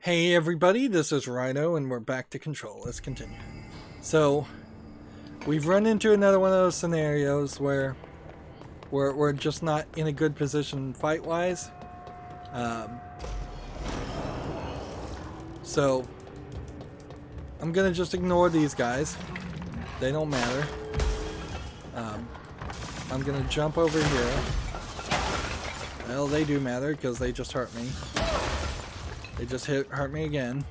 Hey everybody, this is Rydo and we're back to control. Let's continue. So, we've run into another one of those scenarios where we're just not in a good position fight-wise. So, I'm gonna just ignore these guys. They don't matter. I'm gonna jump over here. Well, they do matter because they just hurt me. They just hurt me again.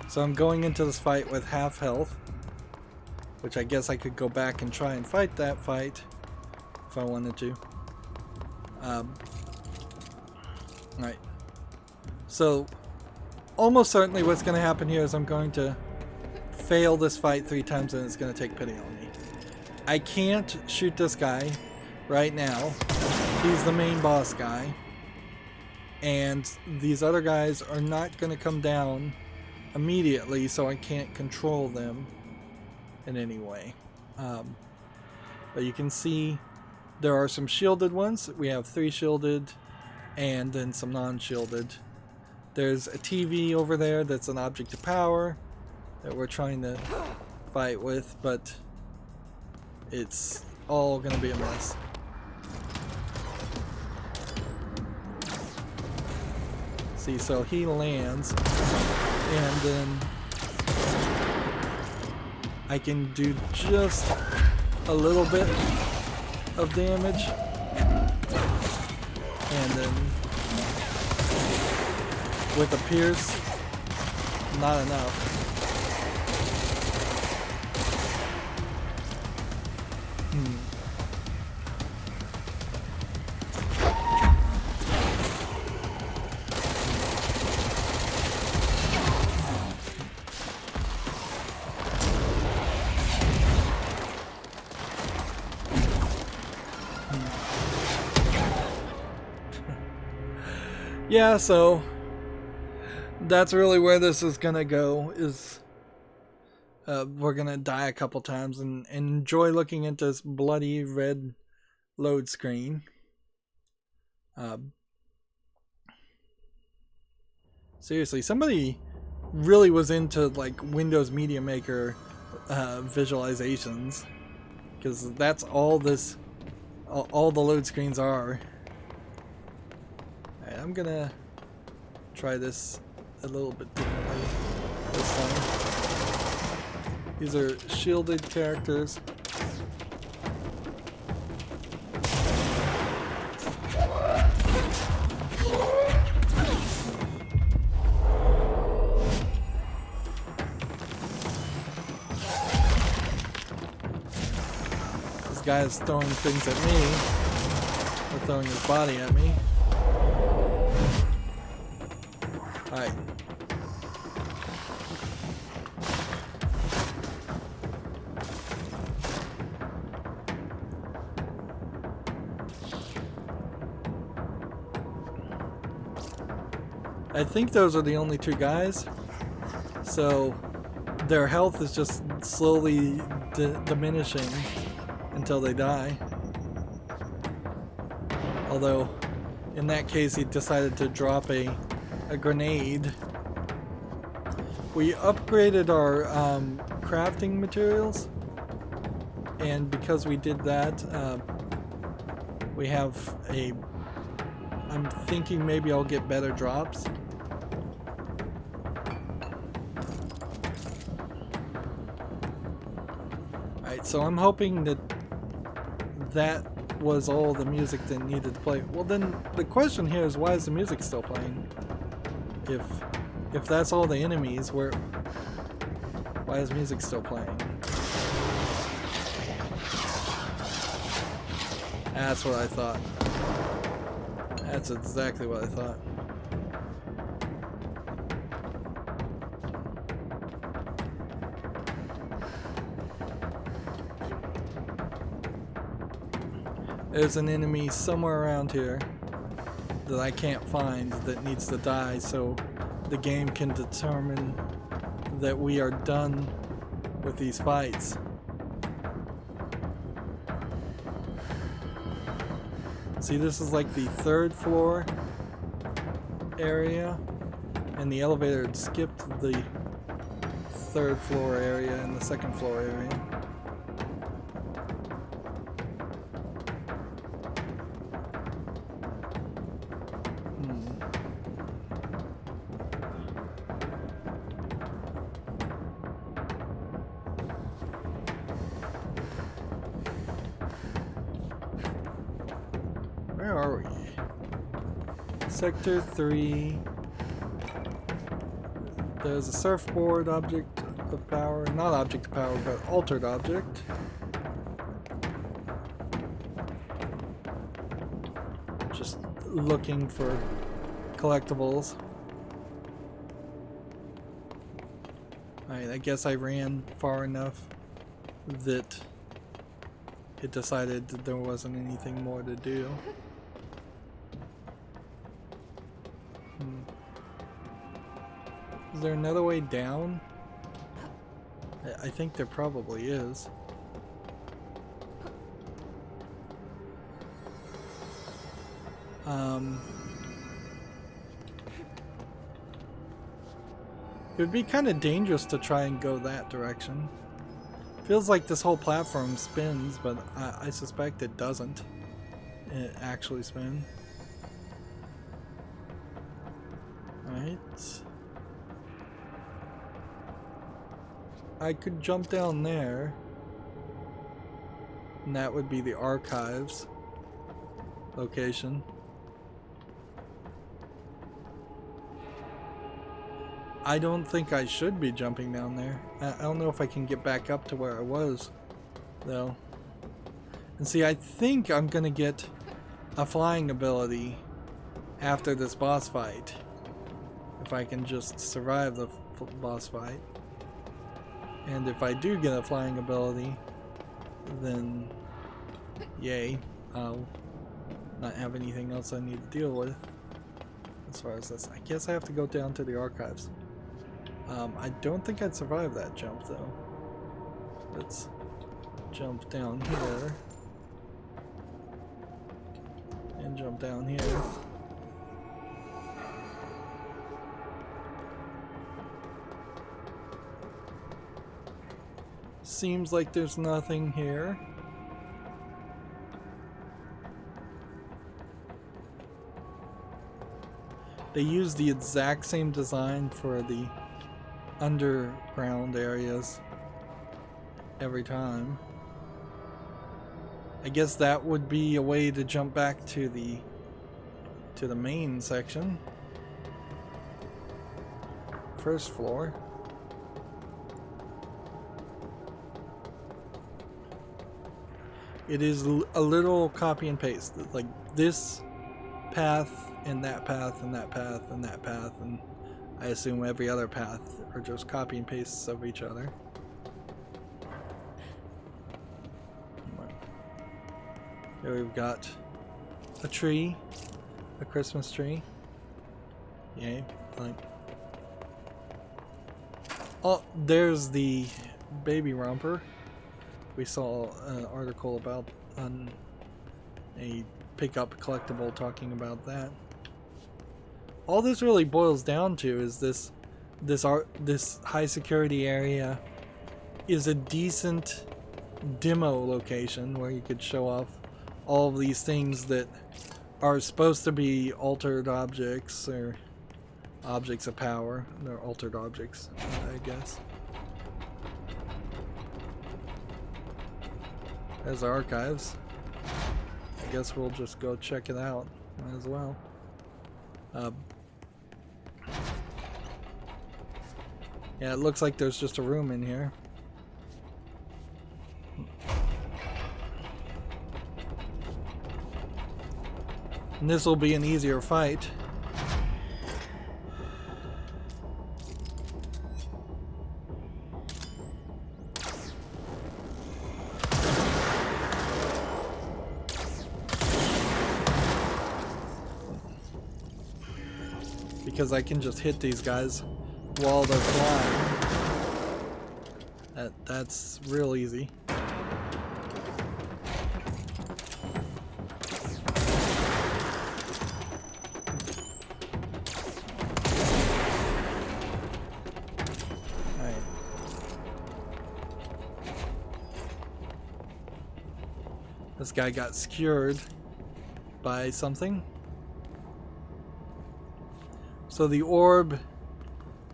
So I'm going into this fight with half health, which I guess I could go back and try and fight that fight if I wanted to. Right. So almost certainly what's going to happen here is I'm going to fail this fight 3 times and it's going to take pity on me. I can't shoot this guy right now. He's the main boss guy. And these other guys are not going to come down immediately, so I can't control them in any way. But you can see there are some shielded ones. We have 3 shielded and then some non-shielded. There's a TV over there that's an object of power that we're trying to fight with, but it's all going to be a mess. See, so he lands, and then I can do just a little bit of damage, and then with a pierce, not enough. Yeah, so that's really where this is gonna go, is we're gonna die a couple times and enjoy looking at this bloody red load screen. Seriously, somebody really was into like Windows Media Maker visualizations, because that's all this, all the load screens are. I'm gonna try this a little bit differently this time. These are shielded characters. This guy is throwing things at me, or throwing his body at me. Alright. I think those are the only 2 guys, so their health is just slowly diminishing until they die. Although, in that case, he decided to drop a grenade. We upgraded our crafting materials, and because we did that, we have a, I'm thinking maybe I'll get better drops. Alright, so I'm hoping that that was all the music that needed to play. Well, then the question here is, why is the music still playing? If that's all the enemies, why is music still playing? That's what I thought. That's exactly what I thought. There's an enemy somewhere around here that I can't find that needs to die, so the game can determine that we are done with these fights. See, this is like the 3rd floor area, and the elevator had skipped the 3rd floor area and the 2nd floor area. Where are we? Sector 3. There's a surfboard, object of power. Not object of power, but altered object. Just looking for collectibles. Alright, I guess I ran far enough that it decided that there wasn't anything more to do. Is there another way down? I think there probably is. It would be kind of dangerous to try and go that direction. Feels like this whole platform spins, but I suspect it doesn't. It actually spin. Alright. I could jump down there. And that would be the archives location. I don't think I should be jumping down there. I don't know if I can get back up to where I was, though. And see, I think I'm gonna get a flying ability after this boss fight. If I can just survive the boss fight. And if I do get a flying ability, then yay, I'll not have anything else I need to deal with. As far as this, I guess I have to go down to the archives. I don't think I'd survive that jump though. Let's jump down here. And jump down here. Seems like there's nothing here. They use the exact same design for the underground areas every time. I guess that would be a way to jump back to the main section. First floor. It is a little copy and paste, like this path and that path and that path and that path, and I assume every other path are just copy and pastes of each other. Here we've got a tree, a Christmas tree. Yay, like. Oh, there's the baby romper. We saw an article about a pickup collectible talking about that. All this really boils down to is this high security area is a decent demo location where you could show off all of these things that are supposed to be altered objects or objects of power. They're altered objects, I guess. There's the archives. I guess we'll just go check it out as well. Yeah, it looks like there's just a room in here. And this will be an easier fight. Because I can just hit these guys while they're flying. That's real easy. This guy got secured by something. So the orb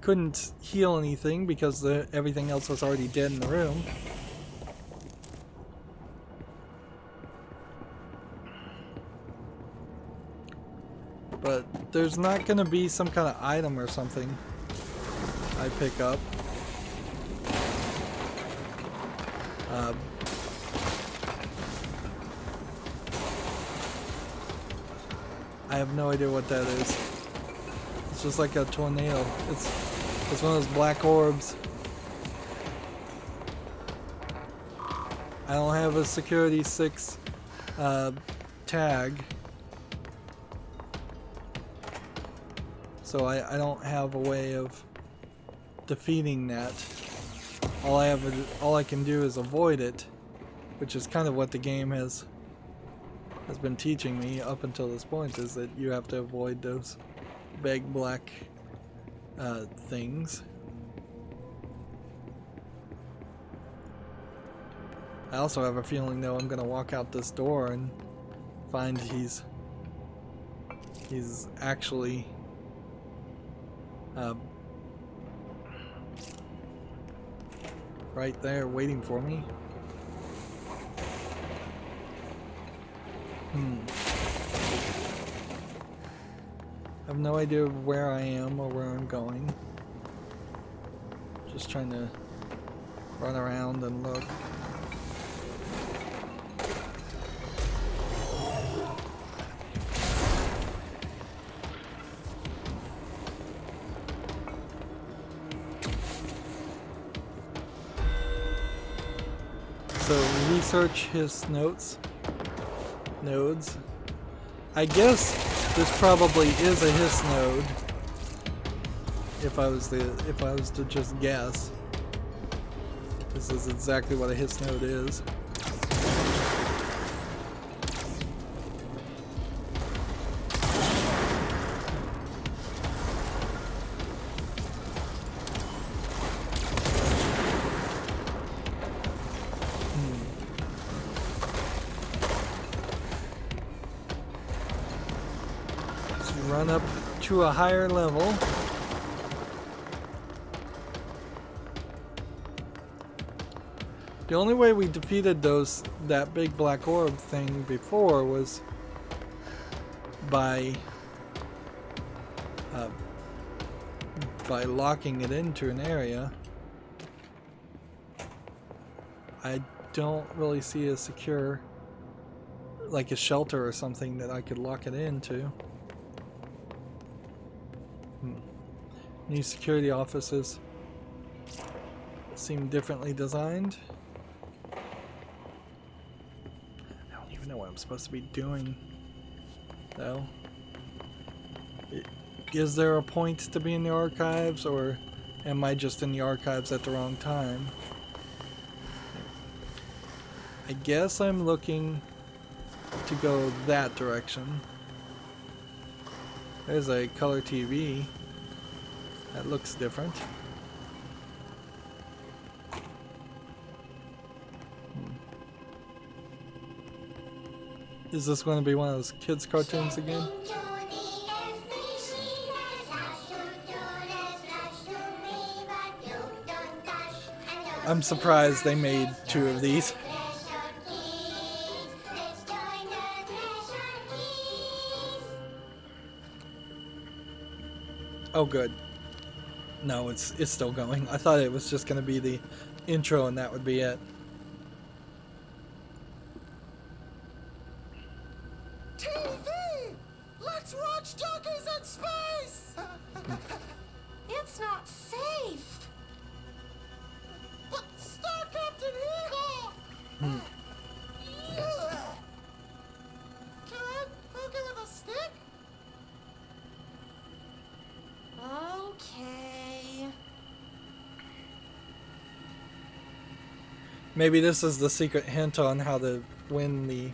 couldn't heal anything because everything else was already dead in the room. But there's not going to be some kind of item or something I pick up. I have no idea what that is. It's just like a tornado. It's one of those black orbs. I don't have a security 6 tag. So I don't have a way of defeating that. All I can do is avoid it, which is kind of what the game has been teaching me up until this point, is that you have to avoid those big black things. I also have a feeling though I'm gonna walk out this door and find he's actually right there waiting for me. I have no idea where I am or where I'm going. Just trying to run around and look. So research his nodes. I guess this probably is a hiss node. If I was to just guess, this is exactly what a hiss node is. Run up to a higher level. The only way we defeated that big black orb thing before was by locking it into an area. I don't really see a secure, like a shelter or something that I could lock it into. New security offices seem differently designed. I don't even know what I'm supposed to be doing, though. Is there a point to be in the archives, or am I just in the archives at the wrong time? I guess I'm looking to go that direction. There's a color TV. That looks different. Is this going to be one of those kids' cartoons again? I'm surprised they made 2 of these. Oh, good. No, it's still going. I thought it was just going to be the intro and that would be it. TV! Let's watch Donkeys in Space! It's not safe. But Star Captain Eagle! Can I poke it with a stick? Okay. Maybe this is the secret hint on how to win the...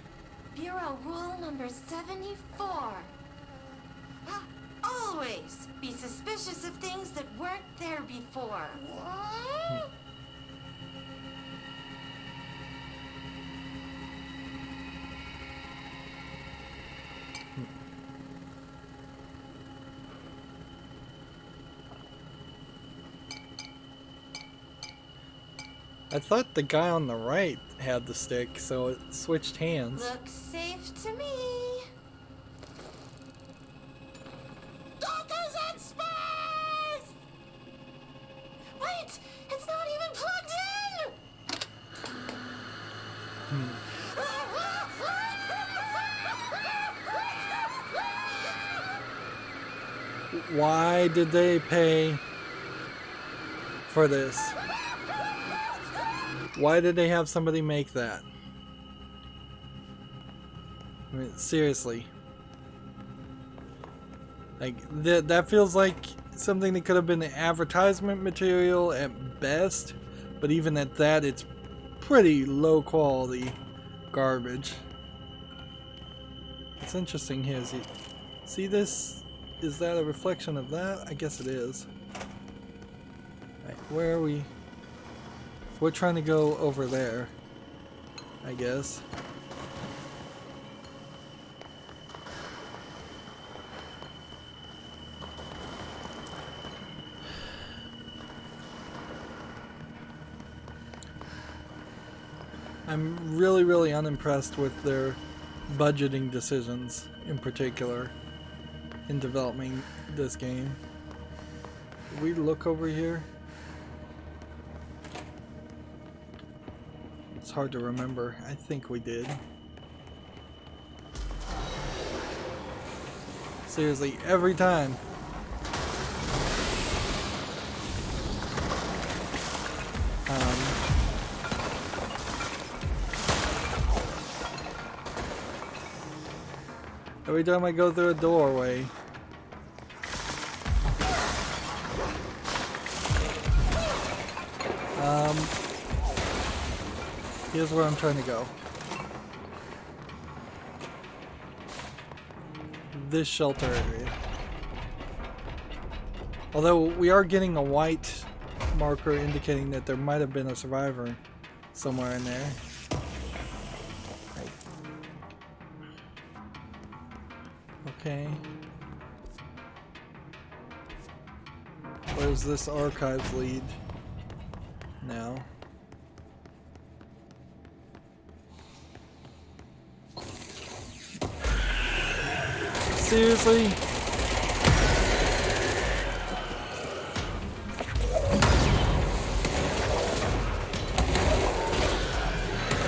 Bureau rule number 74. Always be suspicious of things that weren't there before. What? I thought the guy on the right had the stick, so it switched hands. Looks safe to me. Dockers in space! Wait! It's not even plugged in! Why did they pay for this? Why did they have somebody make that? I mean, seriously. Like, that feels like something that could have been advertisement material at best, but even at that, it's pretty low quality garbage. It's interesting here. See this? Is that a reflection of that? I guess it is. Right, where are we? We're trying to go over there, I guess. I'm really unimpressed with their budgeting decisions in particular in developing this game. Did we look over here? It's hard to remember. I think we did. Seriously, every time. Every time I go through a doorway. Here's where I'm trying to go. This shelter area. Although we are getting a white marker indicating that there might have been a survivor somewhere in there. Right. Okay. Where's this archives lead now? Seriously?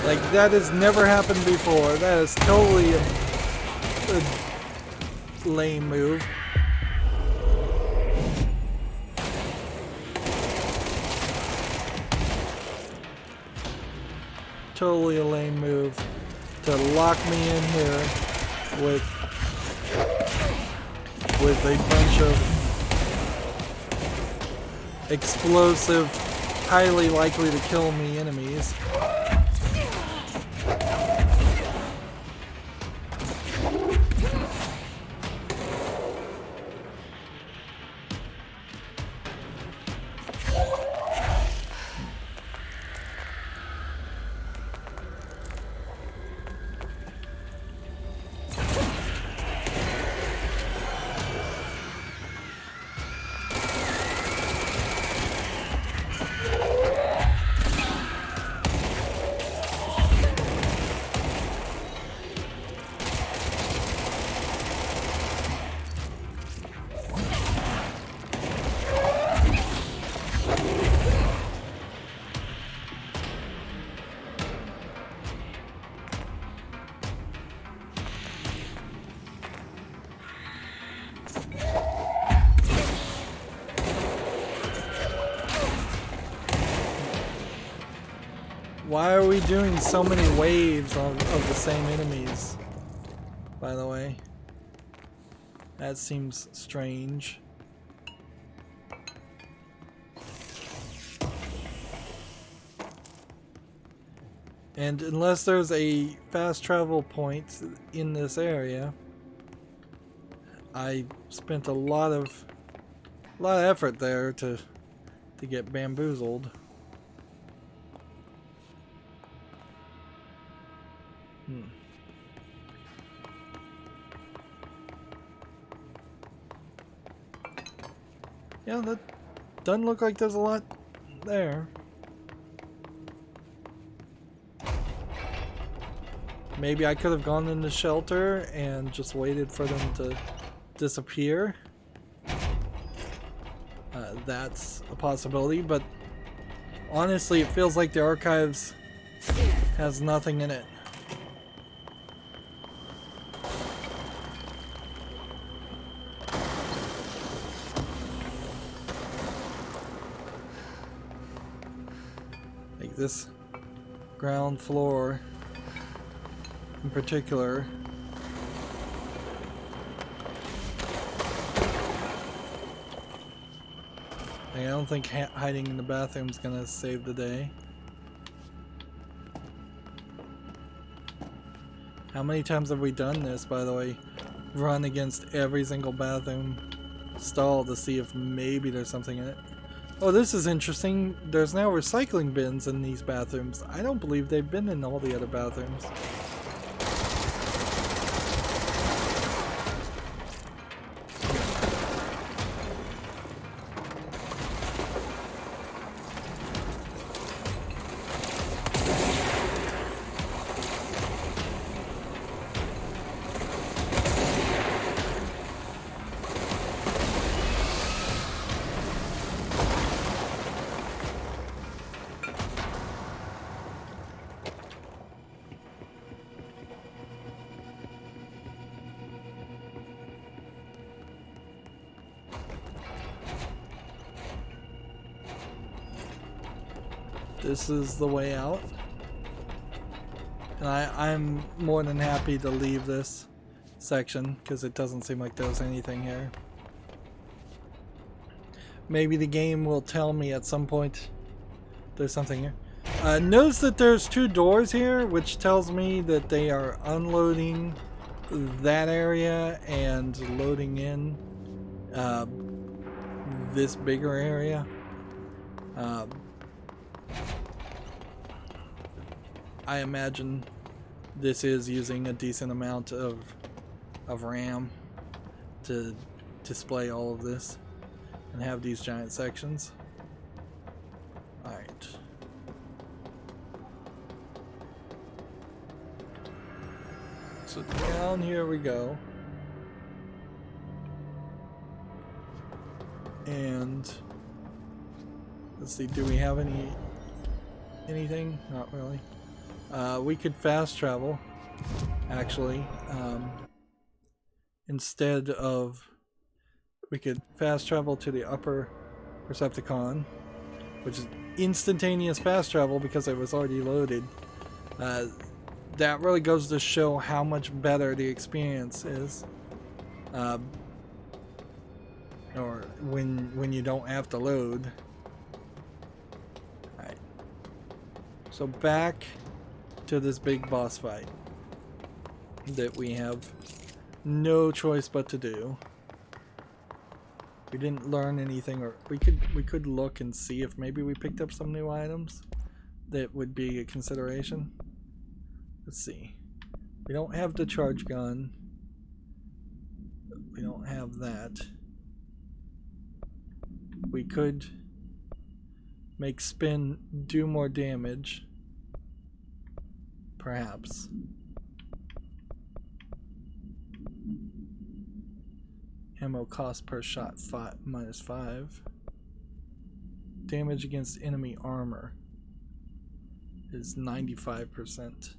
Like, that has never happened before. That is totally a lame move. Totally a lame move to lock me in here with a bunch of explosive, highly likely to kill me enemies. Why are we doing so many waves of the same enemies, by the way? That seems strange. And unless there's a fast travel point in this area, I spent a lot of effort there to get bamboozled. Yeah, that doesn't look like there's a lot there. Maybe I could have gone in the shelter and just waited for them to disappear. That's a possibility, but honestly, it feels like the archives has nothing in it. Like this ground floor in particular. I don't think hiding in the bathroom is gonna save the day. How many times have we done this, by the way? Run against every single bathroom stall to see if maybe there's something in it. Oh, this is interesting. There's now recycling bins in these bathrooms. I don't believe they've been in all the other bathrooms. This is the way out. And I'm more than happy to leave this section because it doesn't seem like there's anything here. Maybe the game will tell me at some point there's something here. Notice that there's two doors here, which tells me that they are unloading that area and loading in this bigger area. I imagine this is using a decent amount of RAM to display all of this and have these giant sections. Alright. So down here we go. And let's see, do we have anything? Not really. We could fast travel, actually. Instead of, we could fast travel to the upper Receptacle, which is instantaneous fast travel because it was already loaded. That really goes to show how much better the experience is. Or when you don't have to load. Alright. So back to this big boss fight that we have no choice but to do. We didn't learn anything, or we could look and see if maybe we picked up some new items that would be a consideration. Let's see. We don't have the charge gun. We don't have that. We could make spin do more damage. Perhaps. Ammo cost per shot -5. Damage against enemy armor is 95%.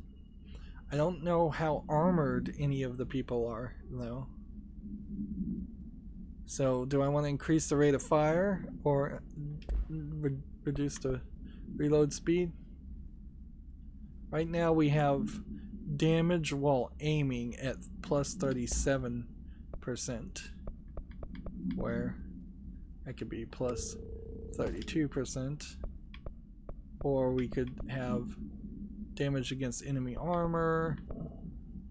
I don't know how armored any of the people are, though. So, do I want to increase the rate of fire or reduce the reload speed? Right now we have damage while aiming at +37%, where that could be +32%, or we could have damage against enemy armor,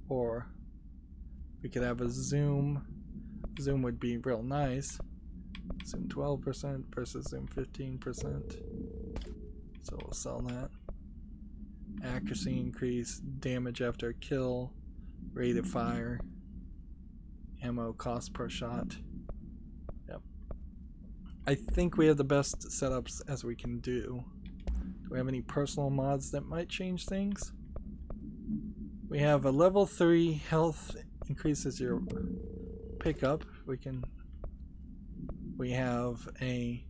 or we could have a zoom. Zoom would be real nice. Zoom 12% versus zoom 15%. So we'll sell that. Accuracy increase, damage after a kill, rate of fire, ammo cost per shot. Yep. I think we have the best setups as we can do. Do we have any personal mods that might change things? We have a level 3 health increases your pickup. We have a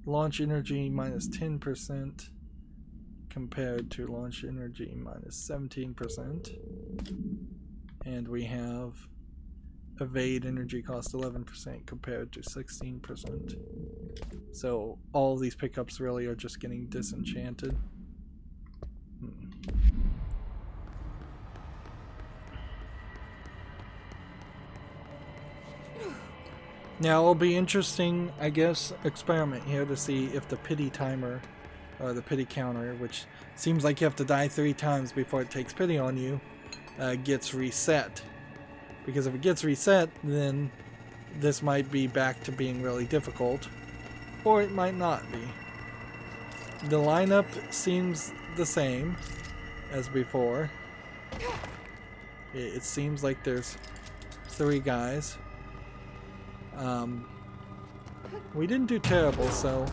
launch energy minus 10% compared to launch energy minus 17%. And we have evade energy cost 11% compared to 16%. So all these pickups really are just getting disenchanted. Now it'll be interesting, I guess, experiment here to see if the pity timer, or the pity counter, which seems like you have to die 3 times before it takes pity on you, gets reset. Because if it gets reset, then this might be back to being really difficult, or it might not be. The lineup seems the same as before. It seems like there's 3 guys. We didn't do terrible, so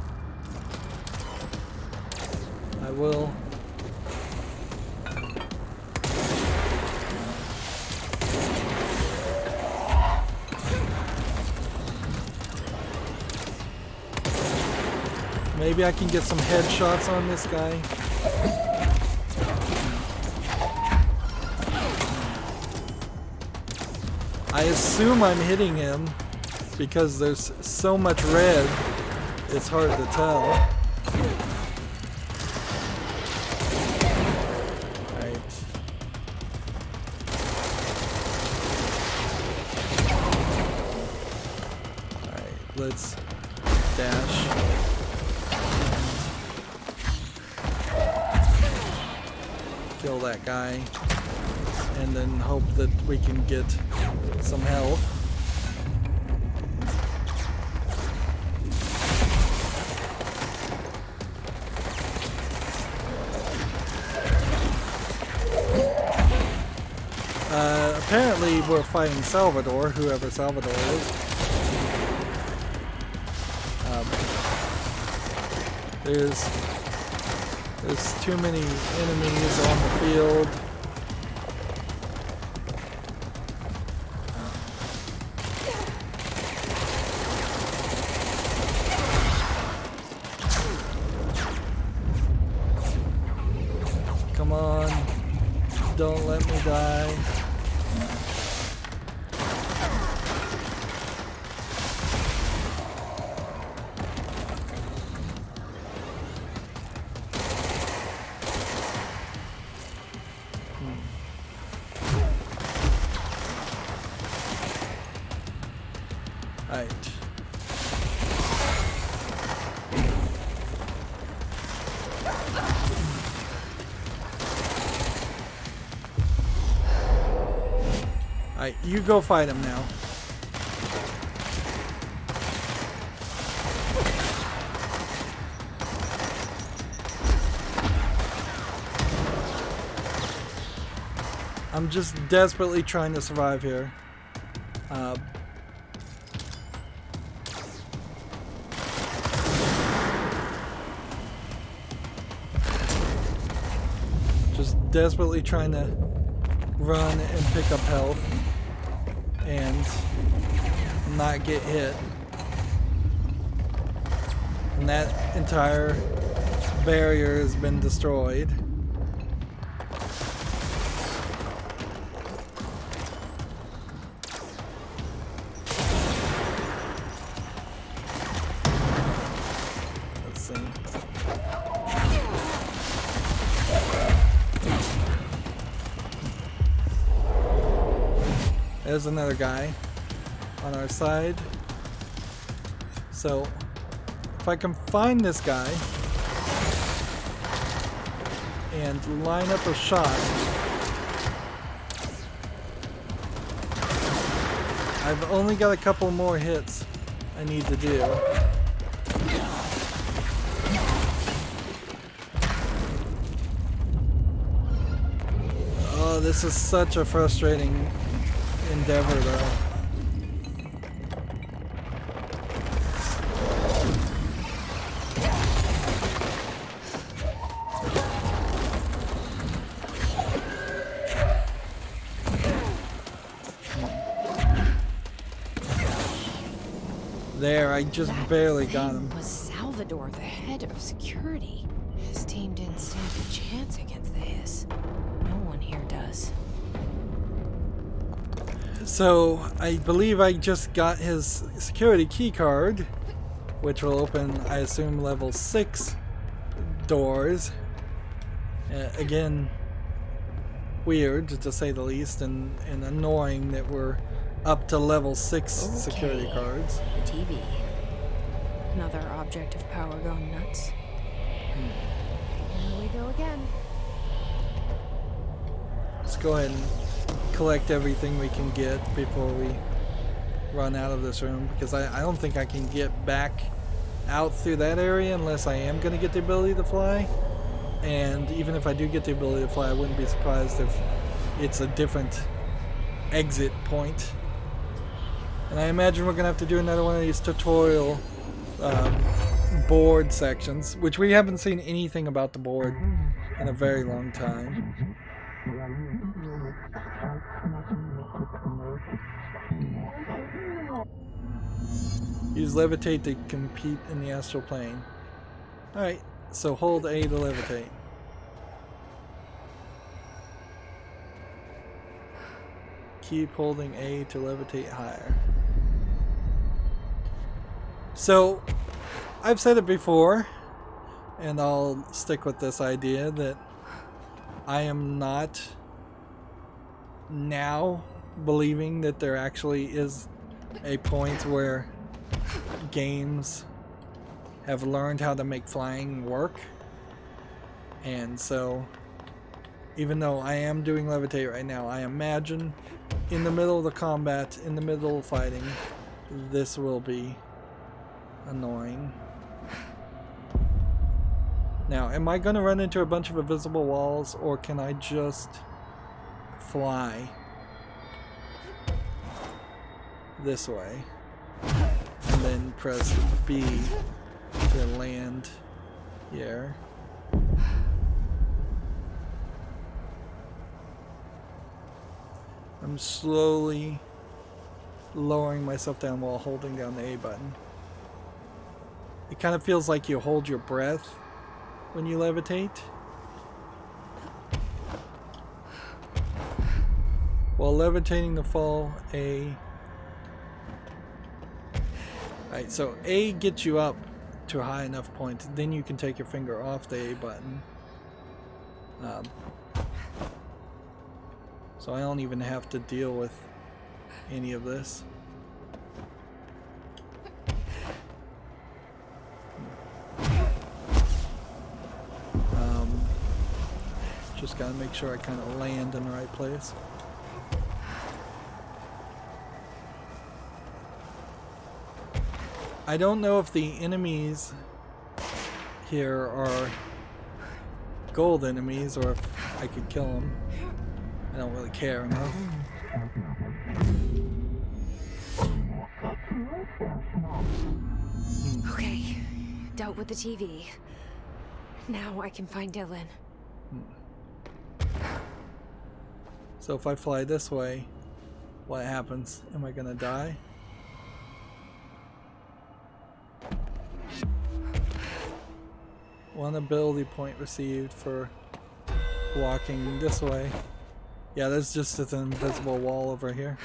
I will maybe I can get some headshots on this guy. I assume I'm hitting him because there's so much red, it's hard to tell. Right. Alright, let's dash. Kill that guy. And then hope that we can get some health. Apparently we're fighting Salvador, whoever Salvador is. There's too many enemies on the field. Come on, don't let me die. Alright, you go fight him now. I'm just desperately trying to survive here. Just desperately trying to run and pick up health and not get hit. And that entire barrier has been destroyed. Let's see. There's another guy on our side. So if I can find this guy and line up a shot, I've only got a couple more hits I need to do. Oh, this is such a frustrating endeavor though. There, I just barely got him. Was Salvador the head of security? His team didn't stand a chance against the Hiss. No one here does. So, I believe I just got his security key card, which will open, I assume, level 6 doors. Again, weird to say the least, and annoying that we're up to level 6 security cards. The TV. Another object of power going nuts. Here we go again. Let's go ahead and collect everything we can get before we run out of this room, because I don't think I can get back out through that area unless I am going to get the ability to fly. And even if I do get the ability to fly, I wouldn't be surprised if it's a different exit point. And I imagine we're going to have to do another one of these tutorial board sections, which we haven't seen anything about the board in a very long time. Use levitate to compete in the astral plane. Alright, so hold A to levitate. Keep holding A to levitate higher. So, I've said it before, and I'll stick with this idea that I am not now believing that there actually is a point where games have learned how to make flying work. And so, even though I am doing levitate right now, I imagine in the middle of the combat, in the middle of fighting, this will be annoying. Now, am I going to run into a bunch of invisible walls, or can I just fly this way and then press B to land here? I'm slowly lowering myself down while holding down the A button. It kind of feels like you hold your breath when you levitate. While levitating the fall, A. Alright, so A gets you up to a high enough point, then you can take your finger off the A button. So I don't even have to deal with any of this. Just gotta make sure I kind of land in the right place. I don't know if the enemies here are gold enemies or if I could kill them. I don't really care enough. Okay, dealt with the TV. Now I can find Dylan. So if I fly this way, what happens? Am I gonna die? One ability point received for walking this way. Yeah, there's just an invisible wall over here.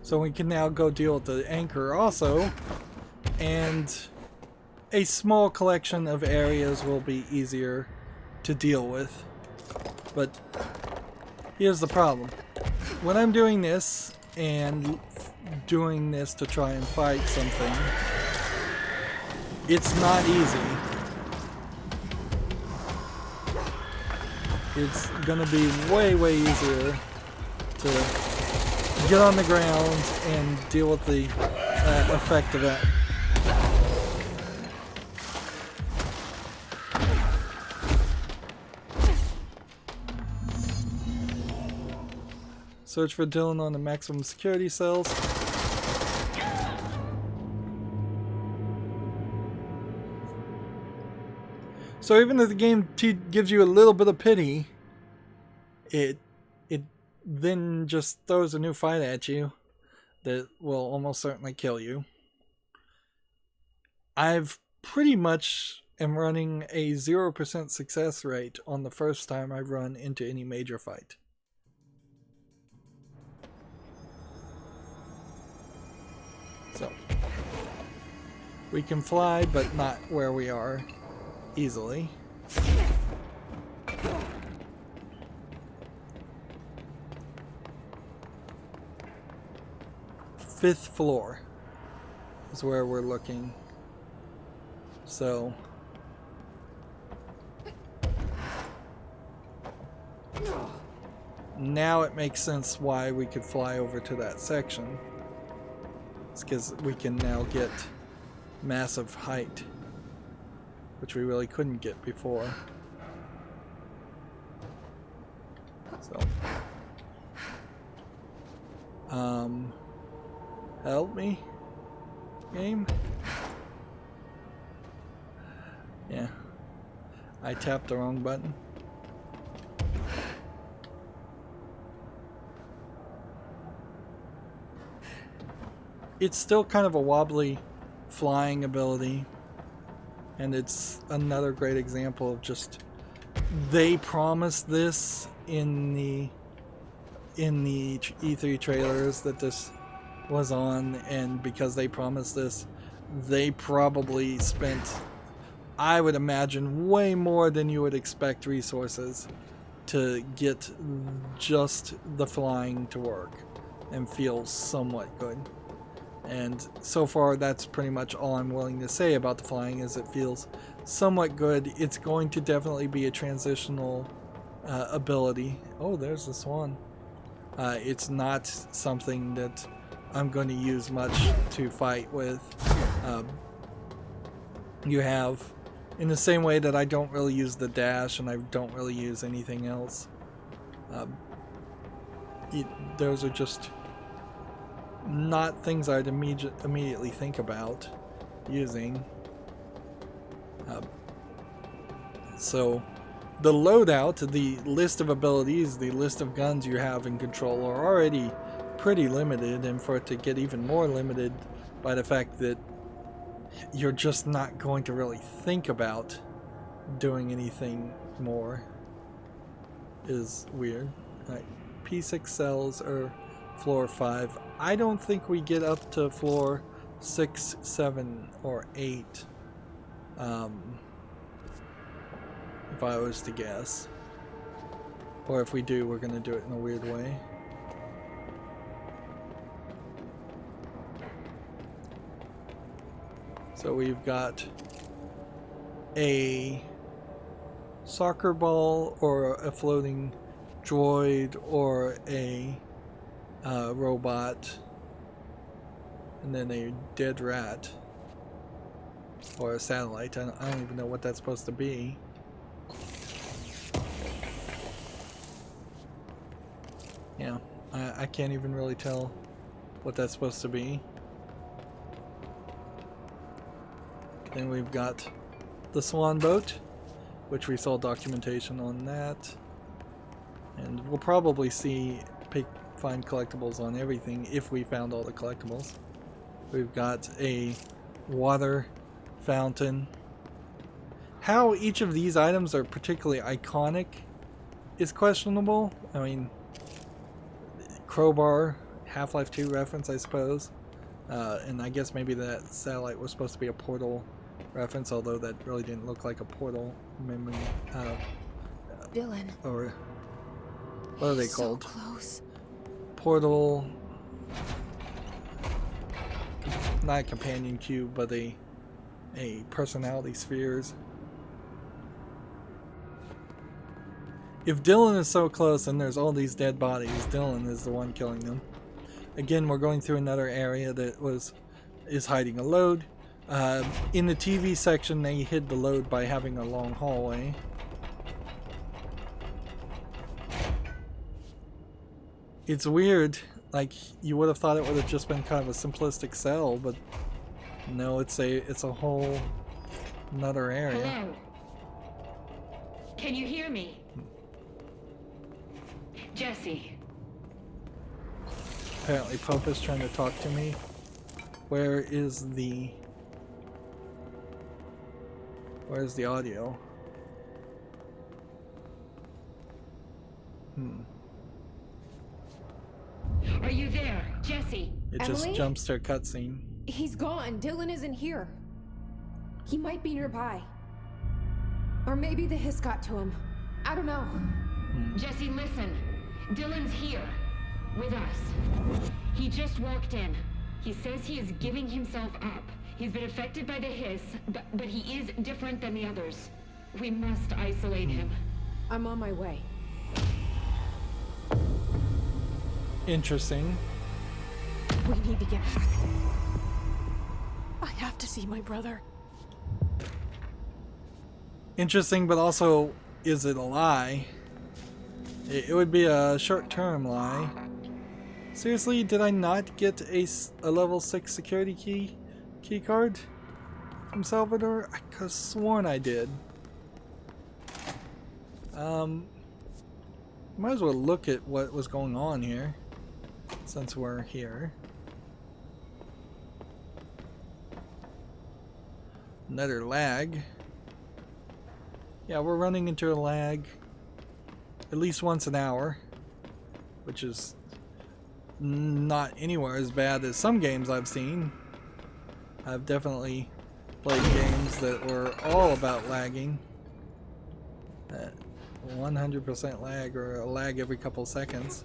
So we can now go deal with the anchor also, and a small collection of areas will be easier to deal with. But here's the problem. When I'm doing this and doing this to try and fight something, it's not easy. It's gonna be way easier to get on the ground and deal with the effect of that. Search for Dylan on the maximum security cells. So even if the game gives you a little bit of pity, it then just throws a new fight at you that will almost certainly kill you. I've pretty much am running a 0% success rate on the first time I run into any major fight. So we can fly, but not where we are easily. Fifth floor is where we're looking. So now it makes sense why we could fly over to that section. It's because we can now get massive height, which we really couldn't get before. So help me, game. Yeah, I tapped the wrong button. It's still kind of a wobbly flying ability, and it's another great example of just they promised this in the E3 trailers that this was on, and because they promised this, they probably spent, I would imagine, way more than you would expect resources to get just the flying to work and feel somewhat good. And so far, that's pretty much all I'm willing to say about the flying, is it feels somewhat good. It's going to definitely be a transitional ability. Oh, there's the swan. It's not something that I'm going to use much to fight with. You have, in the same way that I don't really use the dash and I don't really use anything else. Those are just not things I'd immediately think about using. So the loadout, the list of abilities, the list of guns you have in control are already pretty limited, and for it to get even more limited by the fact that you're just not going to really think about doing anything more is weird. Right. P6 cells are floor 5. I don't think we get up to floor 6, 7, or 8. If I was to guess. Or if we do, we're going to do it in a weird way. So we've got a soccer ball, or a floating droid, or a robot, and then a dead rat, or a satellite. I don't even know what that's supposed to be. Yeah, I can't even really tell what that's supposed to be. Then we've got the swan boat, which we saw documentation on that, and we'll probably find collectibles on everything if we found all the collectibles. We've got a water fountain. How each of these items are particularly iconic is questionable. I mean, crowbar, Half-Life 2 reference, I suppose. And I guess maybe that satellite was supposed to be a portal reference, although that really didn't look like a portal. Memory, Dylan. or what are they called? So close. Portal, not a companion cube, but a personality spheres. If Dylan is so close and there's all these dead bodies, Dylan is the one killing them. Again, we're going through another area that is hiding a load. In the TV section, they hid the load by having a long hallway. It's weird. Like, you would have thought it would have just been kind of a simplistic cell, but no, it's a whole another area. Hello. Can you hear me? Jesse. Apparently Pope is trying to talk to me. Where's the audio? Are you there, Jesse? It just Emily? jumps to a cutscene. He's gone. Dylan isn't here. He might be nearby. Or maybe the hiss got to him. I don't know. Jesse, listen. Dylan's here. With us. He just walked in. He says he is giving himself up. He's been affected by the hiss, but he is different than the others. We must isolate him. I'm on my way. Interesting. We need to get back. I have to see my brother. Interesting, but also, is it a lie? It would be a short-term lie. Seriously, did I not get a level 6 security key card from Salvador? I could have sworn I did. Might as well look at what was going on here, since we're here. Another lag. Yeah, we're running into a lag at least once an hour, which is not anywhere as bad as some games I've seen. I've definitely played games that were all about lagging. 100% lag, or a lag every couple seconds.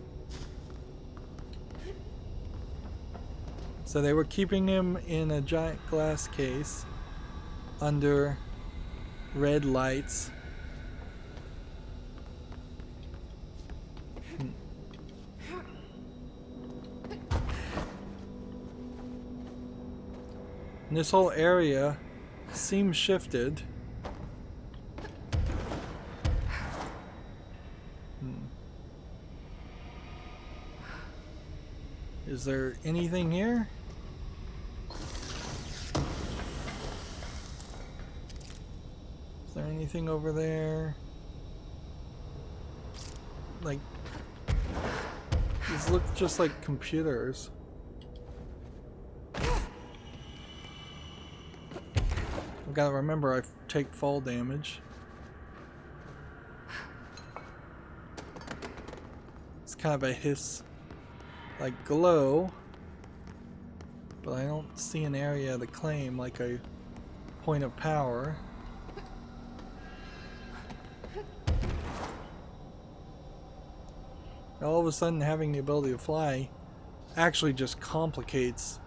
So they were keeping him in a giant glass case under red lights. And this whole area seems shifted. Is there anything here? Is there anything over there? Like, these look just like computers. I've got to remember I take fall damage. It's kind of a hiss, like glow, but I don't see an area to claim like a point of power. All of a sudden having the ability to fly actually just complicates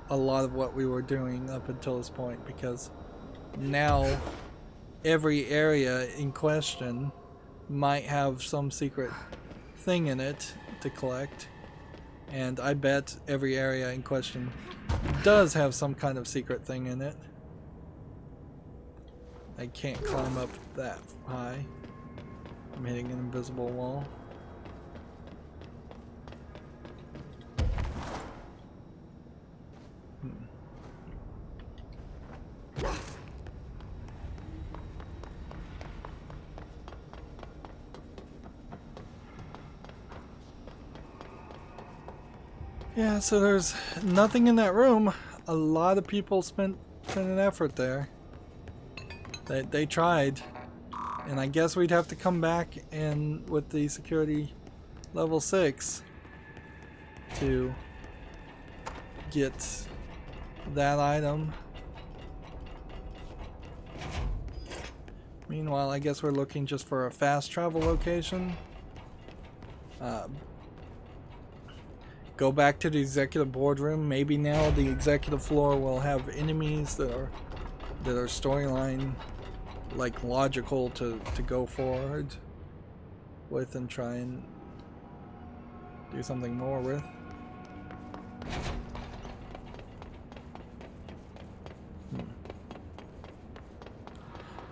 a lot of what we were doing up until this point, because now every area in question might have some secret thing in it to collect, and I bet every area in question does have some kind of secret thing in it. I can't climb up that high. I'm hitting an invisible wall. Yeah, so there's nothing in that room. A lot of people spent an effort there. They tried. And I guess we'd have to come back and with the security level 6 to get that item. Meanwhile, I guess we're looking just for a fast travel location. Go back to the executive boardroom. Maybe now the executive floor will have enemies that are storyline like logical to go forward with and try and do something more with.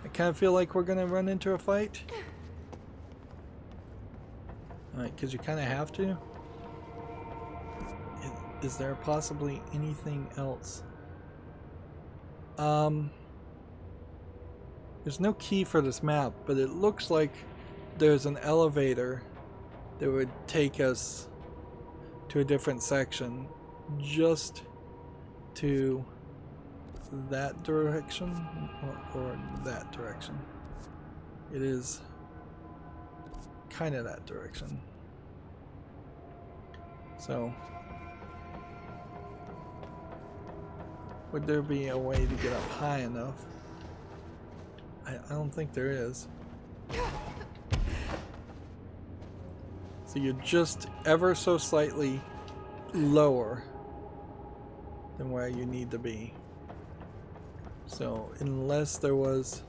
I kind of feel like we're gonna run into a fight. Alright, because you kind of have to. Is there possibly anything else? There's no key for this map, but it looks like there's an elevator that would take us to a different section, just to that direction or that direction. It is kind of that direction. So would there be a way to get up high enough? I don't think there is. So you're just ever so slightly lower than where you need to be. So unless there was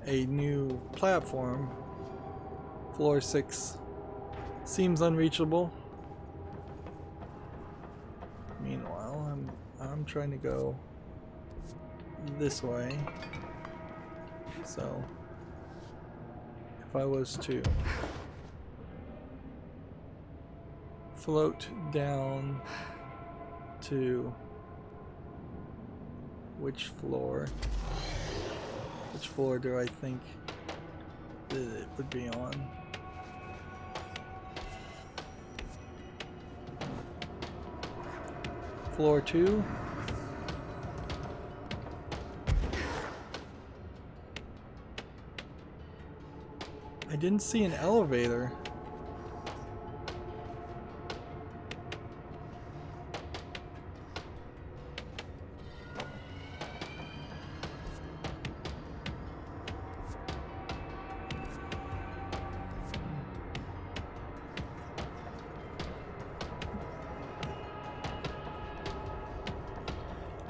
a new platform, floor 6 seems unreachable. Meanwhile, I'm trying to go this way. So if I was to float down to which floor do I think that it would be on? Floor 2? I didn't see an elevator.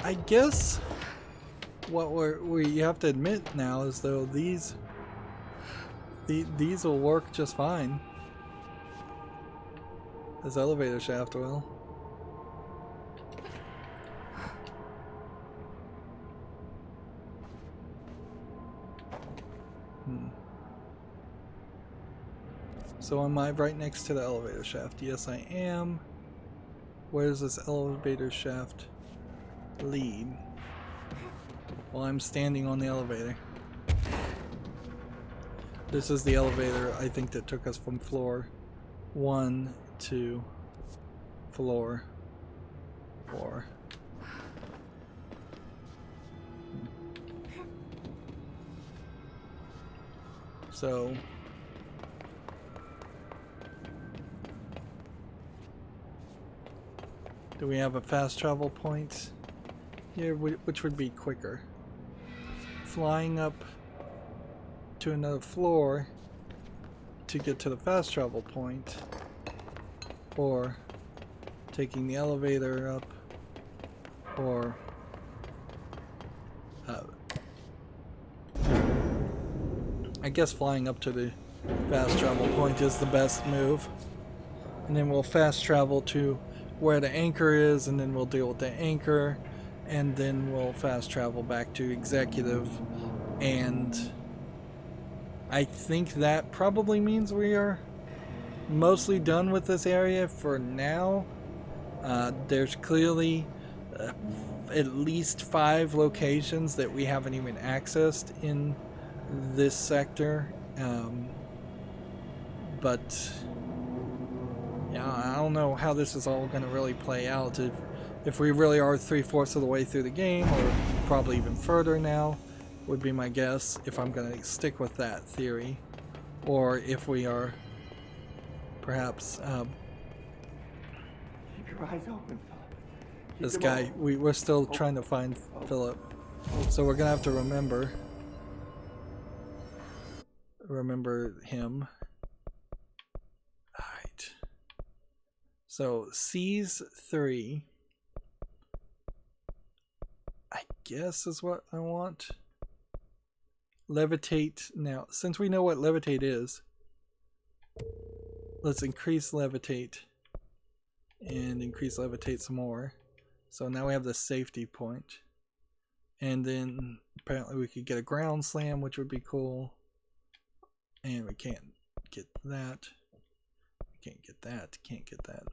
I guess what we have to admit now is though these will work just fine. This elevator shaft will. So am I right next to the elevator shaft? Yes, I am. Where does this elevator shaft lead? Well, I'm standing on the elevator. This is the elevator, I think, that took us from floor 1 to floor 4. So do we have a fast travel point here, which would be quicker? Flying up to another floor to get to the fast travel point, or taking the elevator up, or I guess flying up to the fast travel point is the best move, and then we'll fast travel to where the anchor is, and then we'll deal with the anchor, and then we'll fast travel back to executive. And I think that probably means we are mostly done with this area for now. There's clearly at least 5 locations that we haven't even accessed in this sector. But yeah, I don't know how this is all going to really play out. If we really are 3/4 of the way through the game, or probably even further now, would be my guess, if I'm going to stick with that theory, or if we are perhaps Keep your eyes open. this guy, we're still trying to find Philip, so we're gonna have to remember him. Alright, so C's 3 I guess is what I want. Levitate. Now, since we know what levitate is, let's increase levitate and increase levitate some more. So now we have the safety point. And then apparently we could get a ground slam, which would be cool. And we can't get that. We can't get that. Can't get that.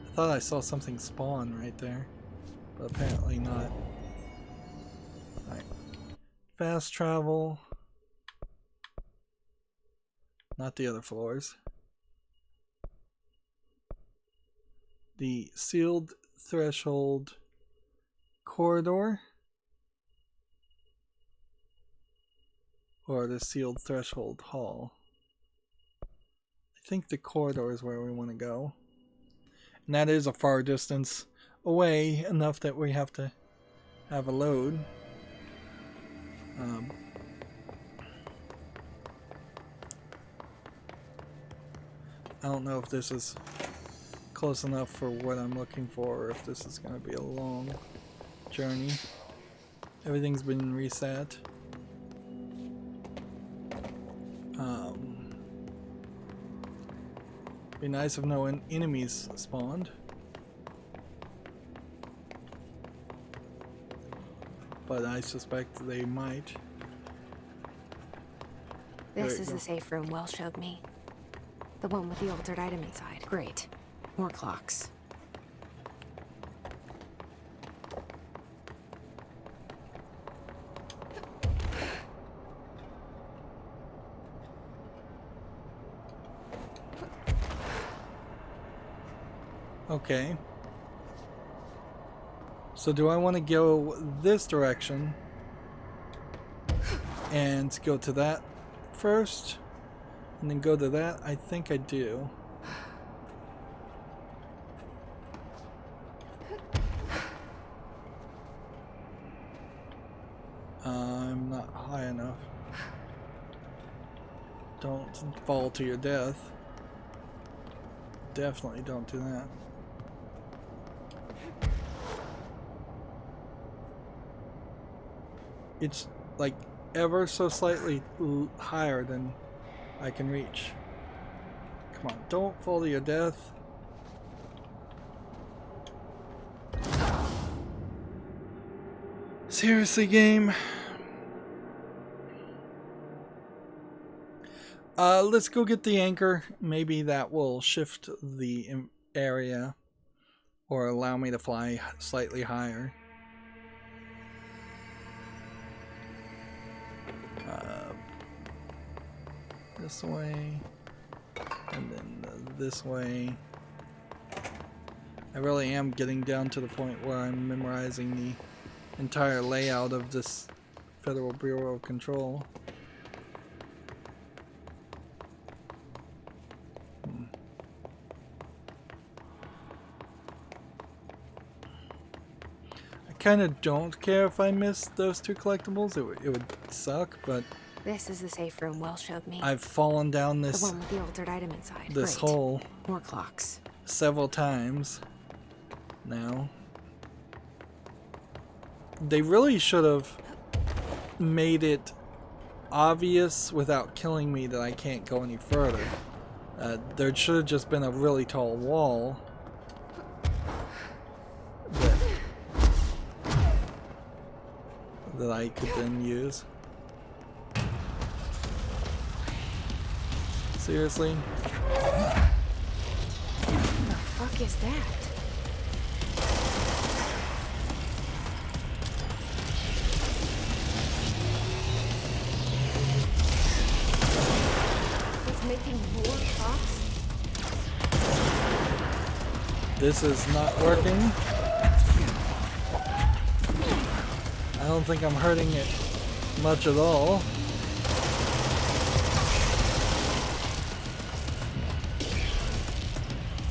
I thought I saw something spawn right there, but apparently not. Fast travel. Not the other floors. The sealed threshold corridor. Or the sealed threshold hall. I think the corridor is where we want to go. And that is a far distance away, enough that we have to have a load. I don't know if this is close enough for what I'm looking for, or if this is going to be a long journey. Everything's been reset. Be nice if no enemies spawned. But I suspect they might. This is the safe room Will showed me. The one with the altered item inside. Great. More clocks. Okay. So do I want to go this direction and go to that first and then go to that? I think I do. I'm not high enough. Don't fall to your death. Definitely don't do that. It's like ever so slightly higher than I can reach. Come on, don't fall to your death. Seriously, game? Let's go get the anchor. Maybe that will shift the area or allow me to fly slightly higher. This way, and then this way. I really am getting down to the point where I'm memorizing the entire layout of this Federal Bureau of Control. I kind of don't care if I miss those two collectibles. It would suck, but This is the safe room Will showed me. I've fallen down The this one with the altered item inside. this Great. hole More clocks. several times now. They really should have made it obvious without killing me that I can't go any further. There should have just been a really tall wall that I could then use. Seriously? What the fuck is that? It's making more clocks? This is not working. I don't think I'm hurting it much at all.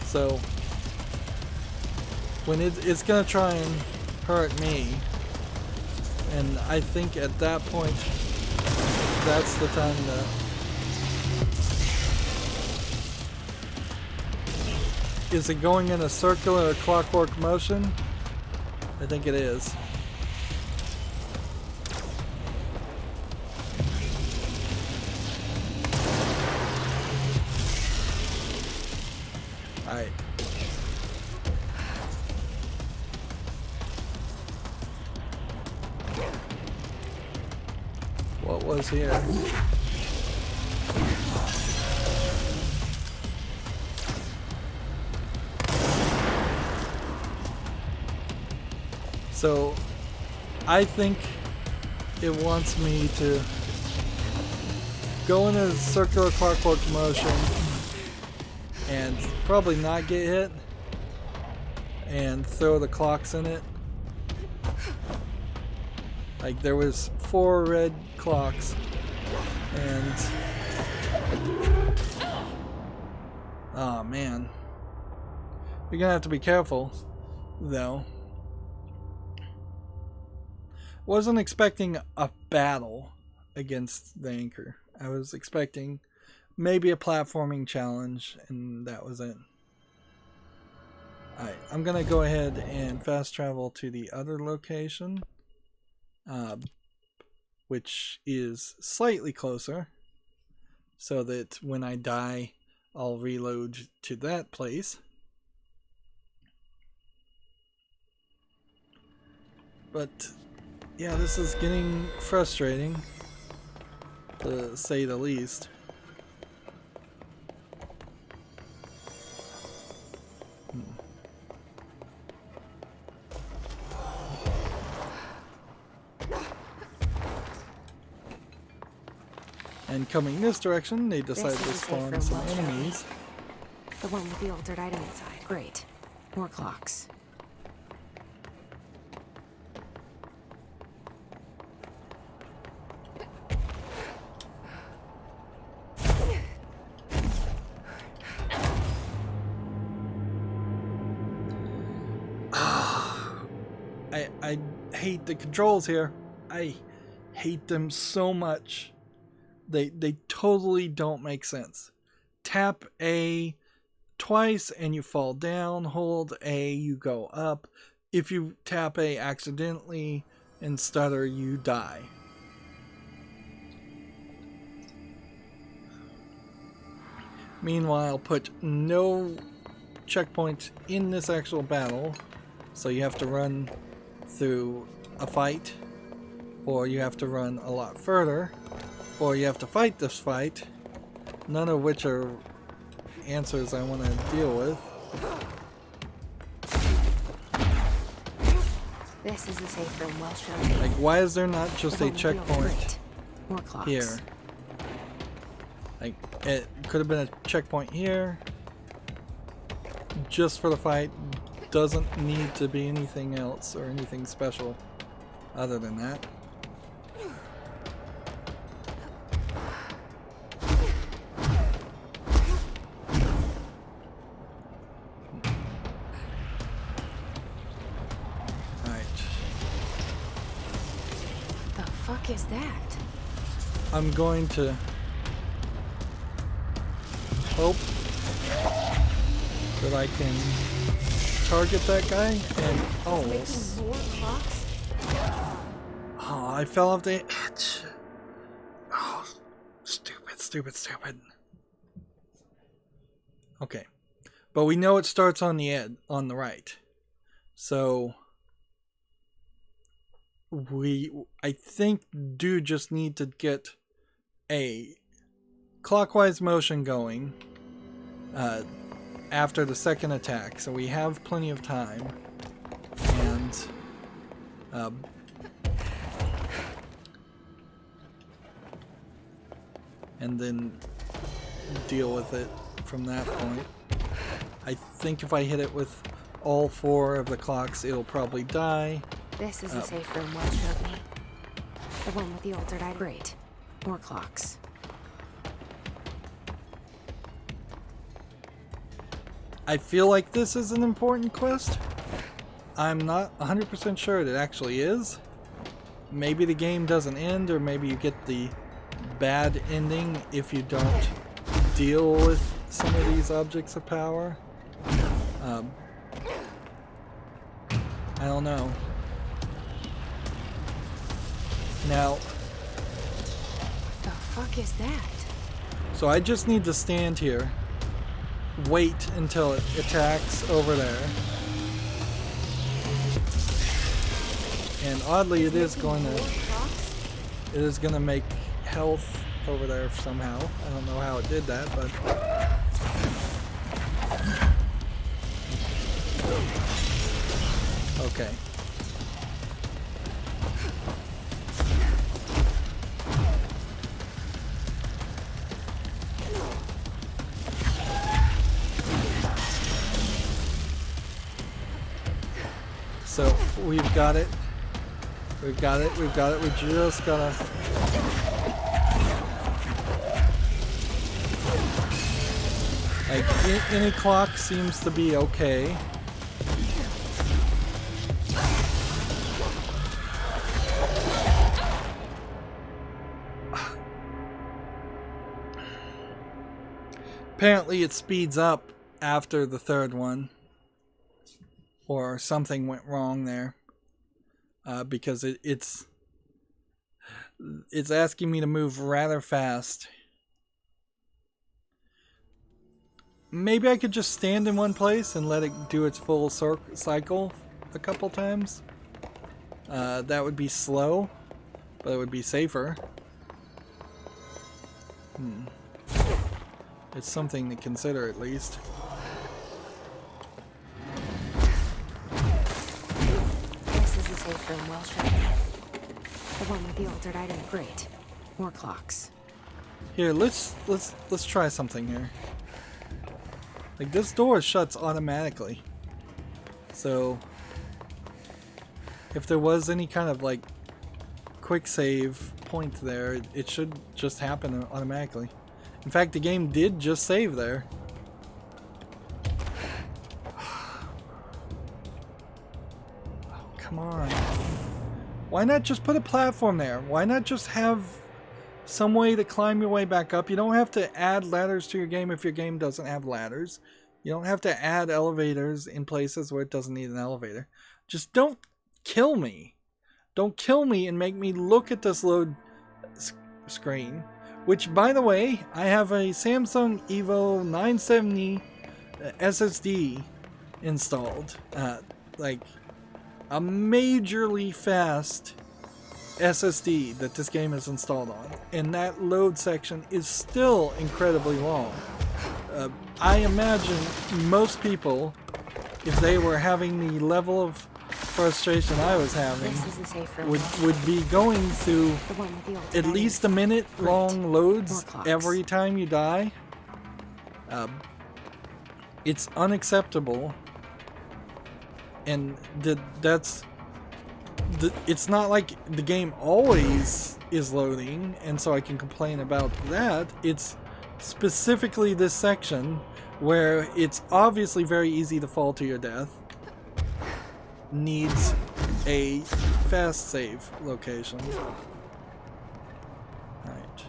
So when it's gonna try and hurt me, and I think at that point that's the time to... Is it going in a circular or clockwork motion? I think it is. Alright. What was here? So, I think it wants me to go in a circular clockwork motion and probably not get hit and throw the clocks in it. Like there was 4 red clocks and oh man. You're gonna have to be careful though. Wasn't expecting a battle against the anchor. I was expecting maybe a platforming challenge, and that was it. Alright, I'm gonna go ahead and fast travel to the other location, which is slightly closer, so that when I die, I'll reload to that place. But yeah, this is getting frustrating, to say the least. And coming this direction, they decide to spawn some enemies. The one with the altered item inside. Great. More clocks. I hate the controls here. I hate them so much. They totally don't make sense. Tap A twice and you fall down. Hold A, you go up. If you tap A accidentally and stutter, you die. Meanwhile, put no checkpoints in this actual battle, so you have to run through a fight, or you have to run a lot further, or you have to fight this fight, none of which are answers I want to deal with. This is a safe room, well shown. Like, why is there not just a checkpoint More clocks. here? Like, it could have been a checkpoint here, just for the fight. Doesn't need to be anything else or anything special other than that. Alright. The fuck is that? I'm going to hope that I can target that guy and Making more clocks? oh, I fell off the edge. Oh, stupid. Okay, but we know it starts on the edge, on the right, so I think do just need to get a clockwise motion going after the second attack, so we have plenty of time, and then deal with it from that point. I think if I hit it with all 4 of the clocks, it'll probably die. This is a safe room, well showed me. The one with the altered item. Great. More clocks. I feel like this is an important quest. I'm not 100% sure it actually is. Maybe the game doesn't end, or maybe you get the bad ending if you don't deal with some of these objects of power. I don't know. Now, The fuck is that? so I just need to stand here, wait until it attacks over there, and oddly it is going to make health over there somehow. I don't know how it did that, but okay. So we've got it. We've got it. We've got it. We just gotta. Like any clock seems to be okay. Apparently it speeds up after the third one, or something went wrong there, because it's asking me to move rather fast. Maybe I could just stand in one place and let it do its full cycle a couple times. That would be slow, but it would be safer. It's something to consider at least. This is a safe room, well shut. The one with the altered item. Great. More clocks. Here, let's try something here. Like, this door shuts automatically. So if there was any kind of like quick save point there, it should just happen automatically. In fact, the game did just save there. Oh, come on. Why not just put a platform there? Why not just have some way to climb your way back up? You don't have to add ladders to your game if your game doesn't have ladders. You don't have to add elevators in places where it doesn't need an elevator. Just don't kill me. Don't kill me and make me look at this load screen. Which, by the way, I have a Samsung Evo 970 SSD installed. Like a majorly fast SSD that this game is installed on. And that load section is still incredibly long. I imagine most people, if they were having the level of frustration I was having, would be going through at least a minute long loads every time you die. It's unacceptable, and it's not like the game always is loading, and so I can complain about that. It's specifically this section where it's obviously very easy to fall to your death. Needs a fast save location. Right.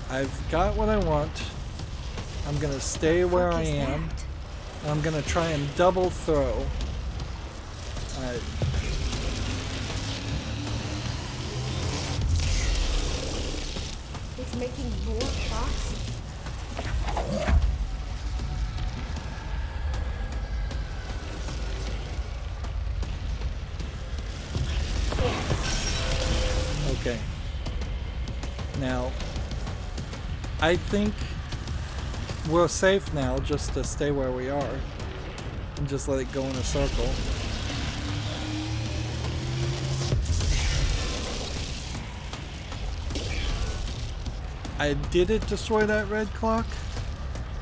I've got what I want. I'm gonna stay where I am. I'm gonna try and double throw. Alright. It's making more clocks? Okay. Now, I think we're safe now just to stay where we are and just let it go in a circle. Did it destroy that red clock?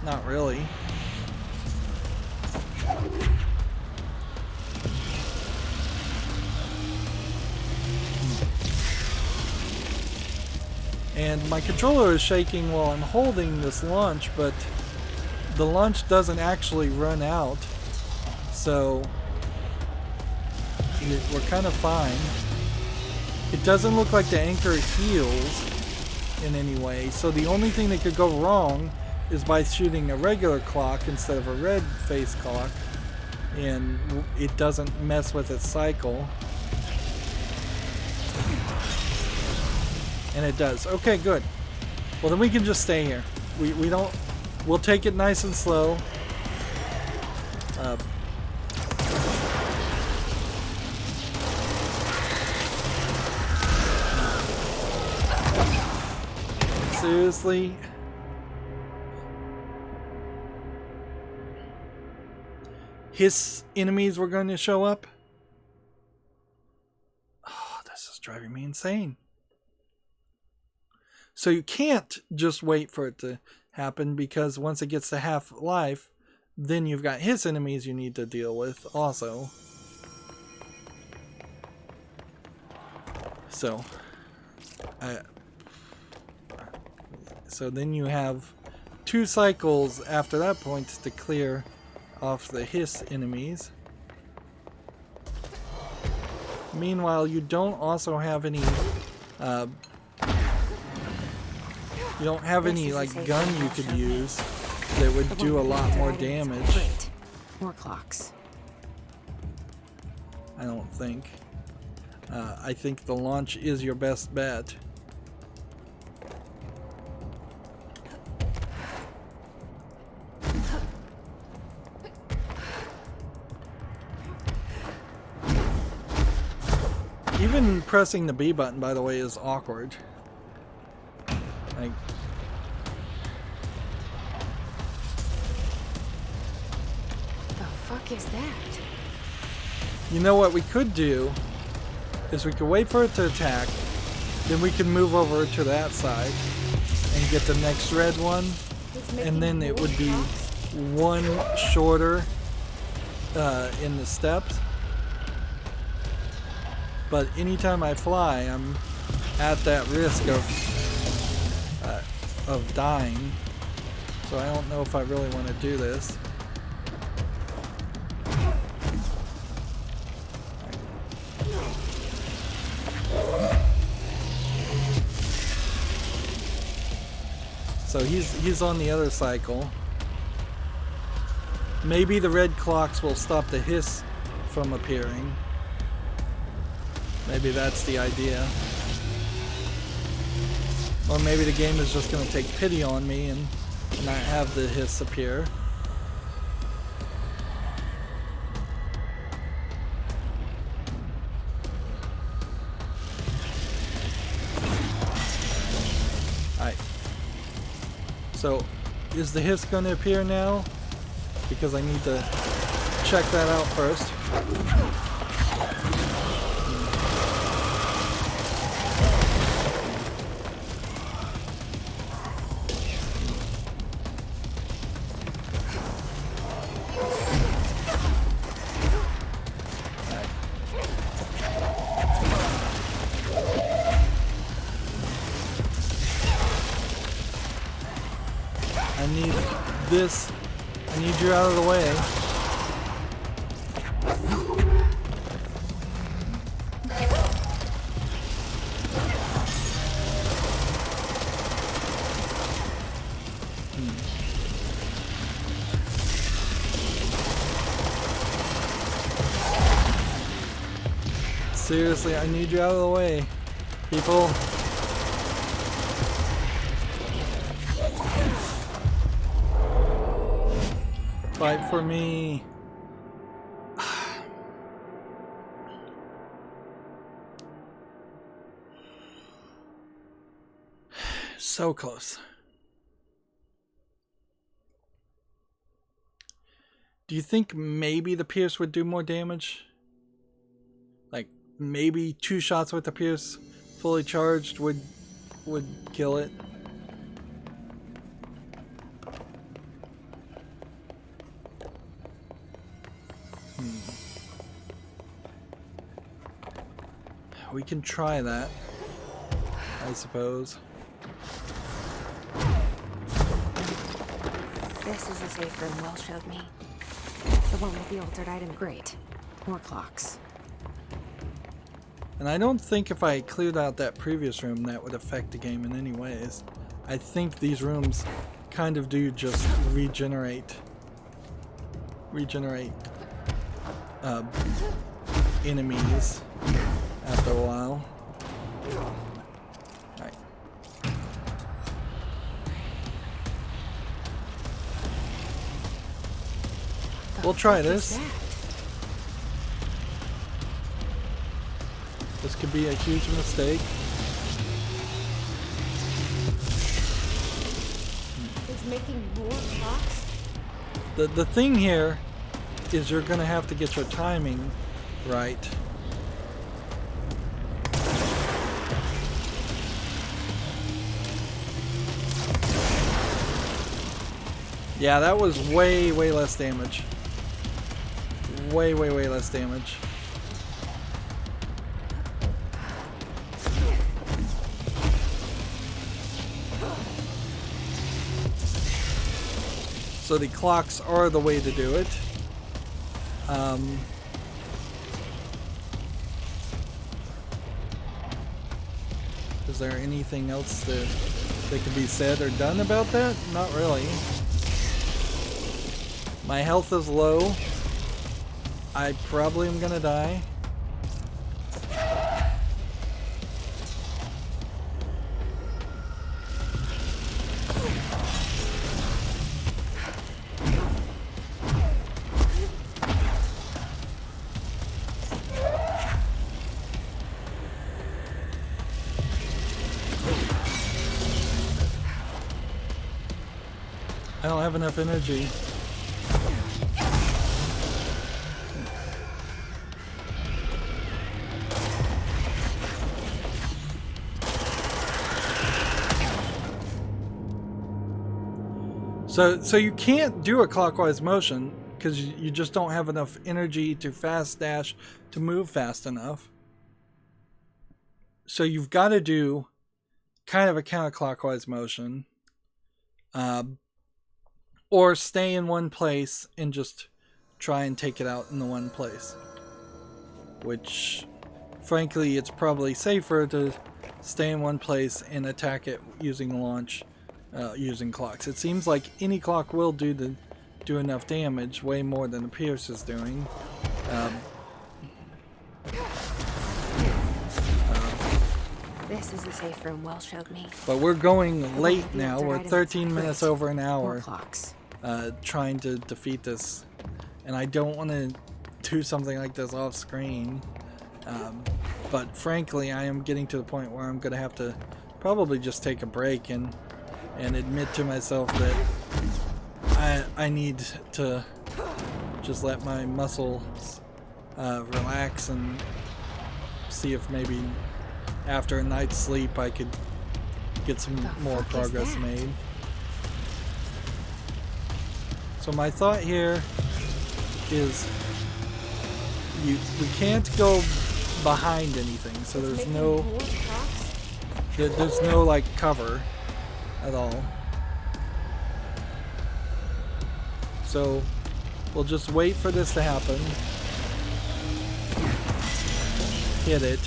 Not really. And my controller is shaking while I'm holding this launch, but the launch doesn't actually run out, so we're kind of fine. It doesn't look like the anchor heals in any way, so the only thing that could go wrong is by shooting a regular clock instead of a red face clock, and it doesn't mess with its cycle. And it does. Okay, good. Well, then we can just stay here. We don't... We'll take it nice and slow. Seriously? His enemies were going to show up? Oh, this is driving me insane. So you can't just wait for it to happen, because once it gets to half life, then you've got his enemies you need to deal with also. So, so then you have 2 cycles after that point to clear off the hiss enemies. Meanwhile, you don't also have any you don't have any like gun you could use that would do a lot more damage. Great. More clocks. I don't think. I think the launch is your best bet. Even pressing the B button, by the way, is awkward. Like, The fuck is that? you know what we could do is we could wait for it to attack, then we can move over to that side and get the next red one, and then it would be one shorter in the steps. But anytime I fly, I'm at that risk of dying, so I don't know if I really want to do this. So he's on the other cycle. Maybe the red clocks will stop the hiss from appearing. Maybe that's the idea. Or maybe the game is just going to take pity on me and not have the hiss appear. Alright. So, is the hiss going to appear now? Because I need to check that out first. I need this. I need you out of the way. Seriously, I need you out of the way, people. Fight for me. So close. Do you think maybe the Pierce would do more damage? Like maybe 2 shots with the Pierce fully charged would kill it? We can try that, I suppose. This is a safe room Will showed me. The one with the altered item. Great. More clocks. And I don't think if I cleared out that previous room that would affect the game in any ways. I think these rooms kind of do just regenerate enemies after a while. Alright. We'll try this. This could be a huge mistake. It's making more clocks? The thing here is you're gonna have to get your timing right. Yeah, that was way less damage. Way less damage. So the clocks are the way to do it. Is there anything else that can be said or done about that? Not really. My health is low. I probably am gonna die. I don't have enough energy. So you can't do a clockwise motion because you just don't have enough energy to fast dash to move fast enough. So you've got to do kind of a counterclockwise motion. Or stay in one place and just try and take it out in the one place. Which, frankly, it's probably safer to stay in one place and attack it using launch, using clocks. It seems like any clock will do enough damage, way more than the Pierce is doing. This is the safe room Well showed me. But we're going late now. We're 13 minutes over an hour. Clocks. Trying to defeat this, and I don't want to do something like this off screen, but frankly I am getting to the point where I'm gonna have to probably just take a break and admit to myself that I need to just let my muscles relax and see if maybe after a night's sleep I could get some more progress made. So my thought here is we can't go behind anything, so there's no like cover at all. So we'll just wait for this to happen. Hit it.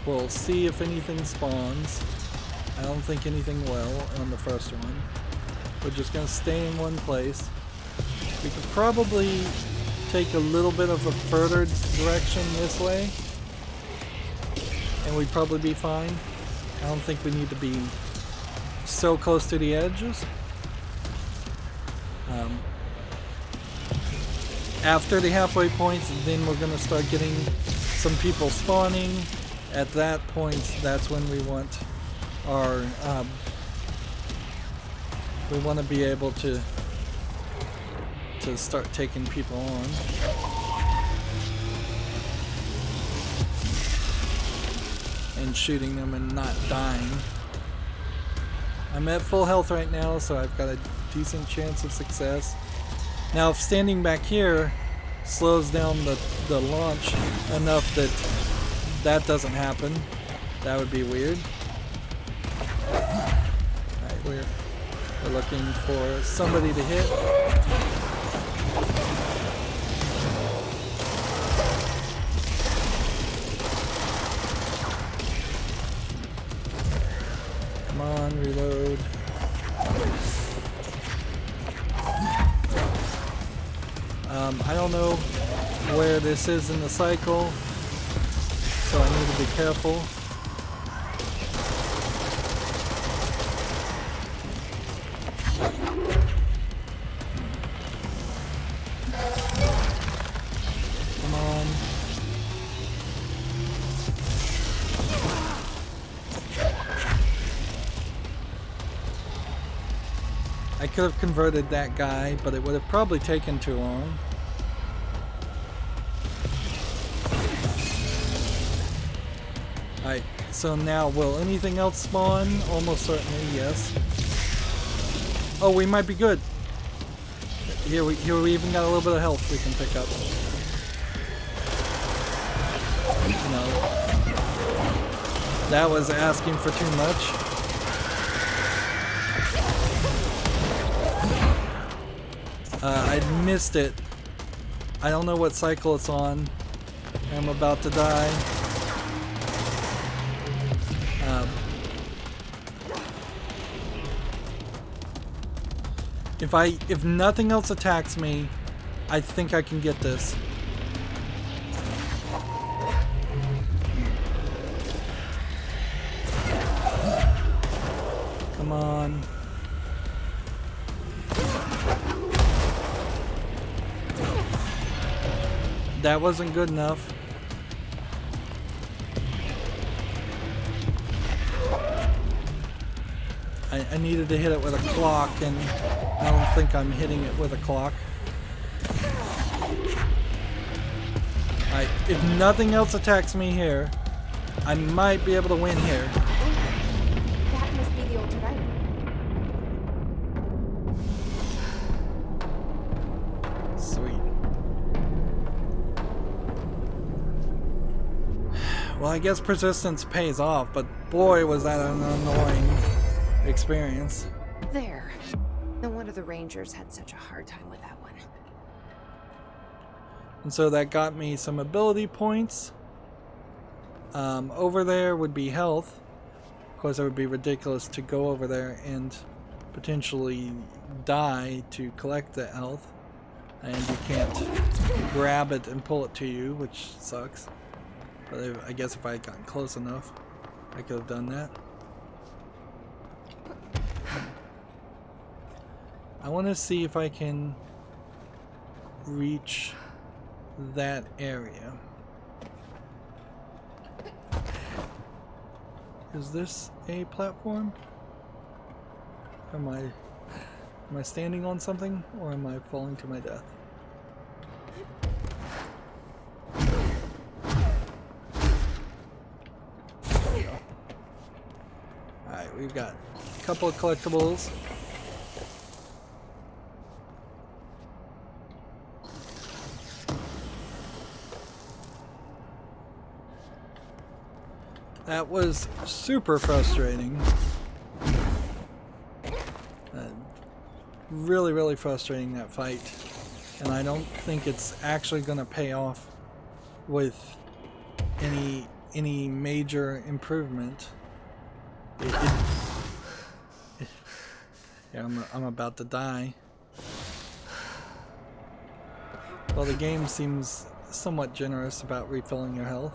We'll see if anything spawns. I don't think anything will on the first one. We're just going to stay in one place. We could probably take a little bit of a further direction this way, and we'd probably be fine. I don't think we need to be so close to the edges. After the halfway points, then we're going to start getting some people spawning. At that point, that's when we want our... we want to be able to start taking people on. And shooting them and not dying. I'm at full health right now, so I've got a decent chance of success. Now, if standing back here slows down the launch enough that doesn't happen, that would be weird. Alright, we're looking for somebody to hit. Come on, reload. I don't know where this is in the cycle, so I need to be careful. Come on. I could have converted that guy, but it would have probably taken too long. Alright, so now will anything else spawn? Almost certainly, yes. Oh, we might be good. Here we even got a little bit of health we can pick up. No. That was asking for too much. I missed it. I don't know what cycle it's on. I'm about to die. If nothing else attacks me, I think I can get this. Come on. That wasn't good enough. I needed to hit it with a clock, and I don't think I'm hitting it with a clock. Alright, if nothing else attacks me here, I might be able to win here. That must be the altered item. Sweet. Well, I guess persistence pays off, but boy was that an annoying experience. There. No wonder the Rangers had such a hard time with that one. And so that got me some ability points. Over there would be health. Of course, it would be ridiculous to go over there and potentially die to collect the health. And you can't grab it and pull it to you, which sucks. But I guess if I had gotten close enough, I could have done that. I want to see if I can reach that area. Is this a platform? Am I standing on something, or am I falling to my death? There we go. Alright, we've got a couple of collectibles. That was super frustrating. Really, really frustrating, that fight. And I don't think it's actually going to pay off with any major improvement. Yeah, I'm about to die. Well, the game seems somewhat generous about refilling your health.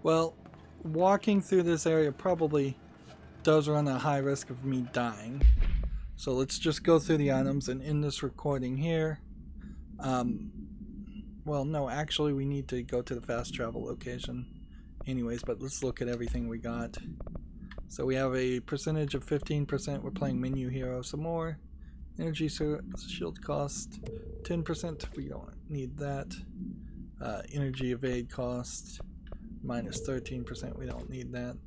Well, walking through this area probably does run a high risk of me dying. So let's just go through the items and end this recording here. Well, no, actually we need to go to the fast travel location anyways, but let's look at everything we got. So we have a percentage of 15%. We're playing menu hero some more. Energy shield cost 10%. We don't need that. Energy evade cost minus 13%, we don't need that.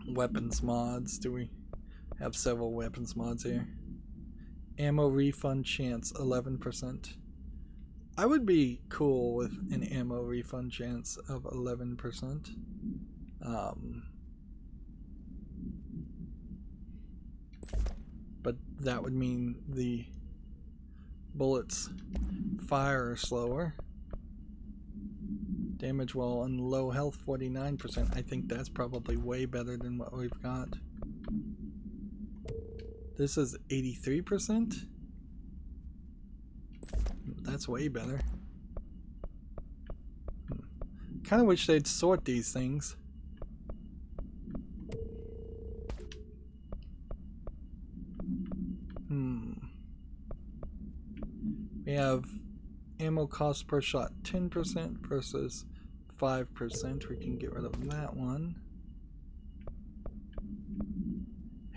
Weapons mods, do we have several weapons mods here? Ammo refund chance 11%. I would be cool with an ammo refund chance of 11%. But that would mean the bullets fire slower. Damage while on low health 49%. I think that's probably way better than what we've got. This is 83%. That's way better. Kind of wish they'd sort these things. We have ammo cost per shot 10% versus 5%. We can get rid of that one.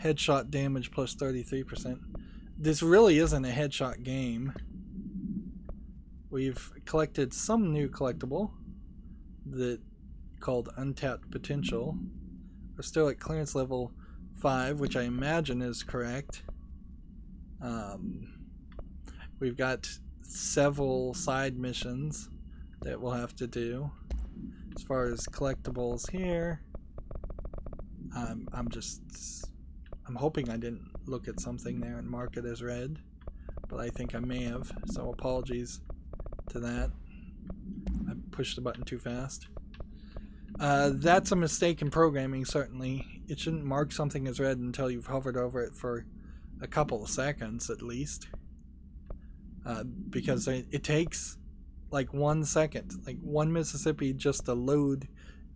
Headshot damage plus 33%. this really isn't a headshot game. We've collected some new collectible that called Untapped Potential. We're still at clearance level 5, which I imagine is correct. We've got several side missions that we'll have to do. As far as collectibles here, I'm hoping I didn't look at something there and mark it as red, but I think I may have, so apologies to that. I pushed the button too fast. That's a mistake in programming, certainly. It shouldn't mark something as red until you've hovered over it for a couple of seconds at least, because it takes like 1 second, like 1 Mississippi just to load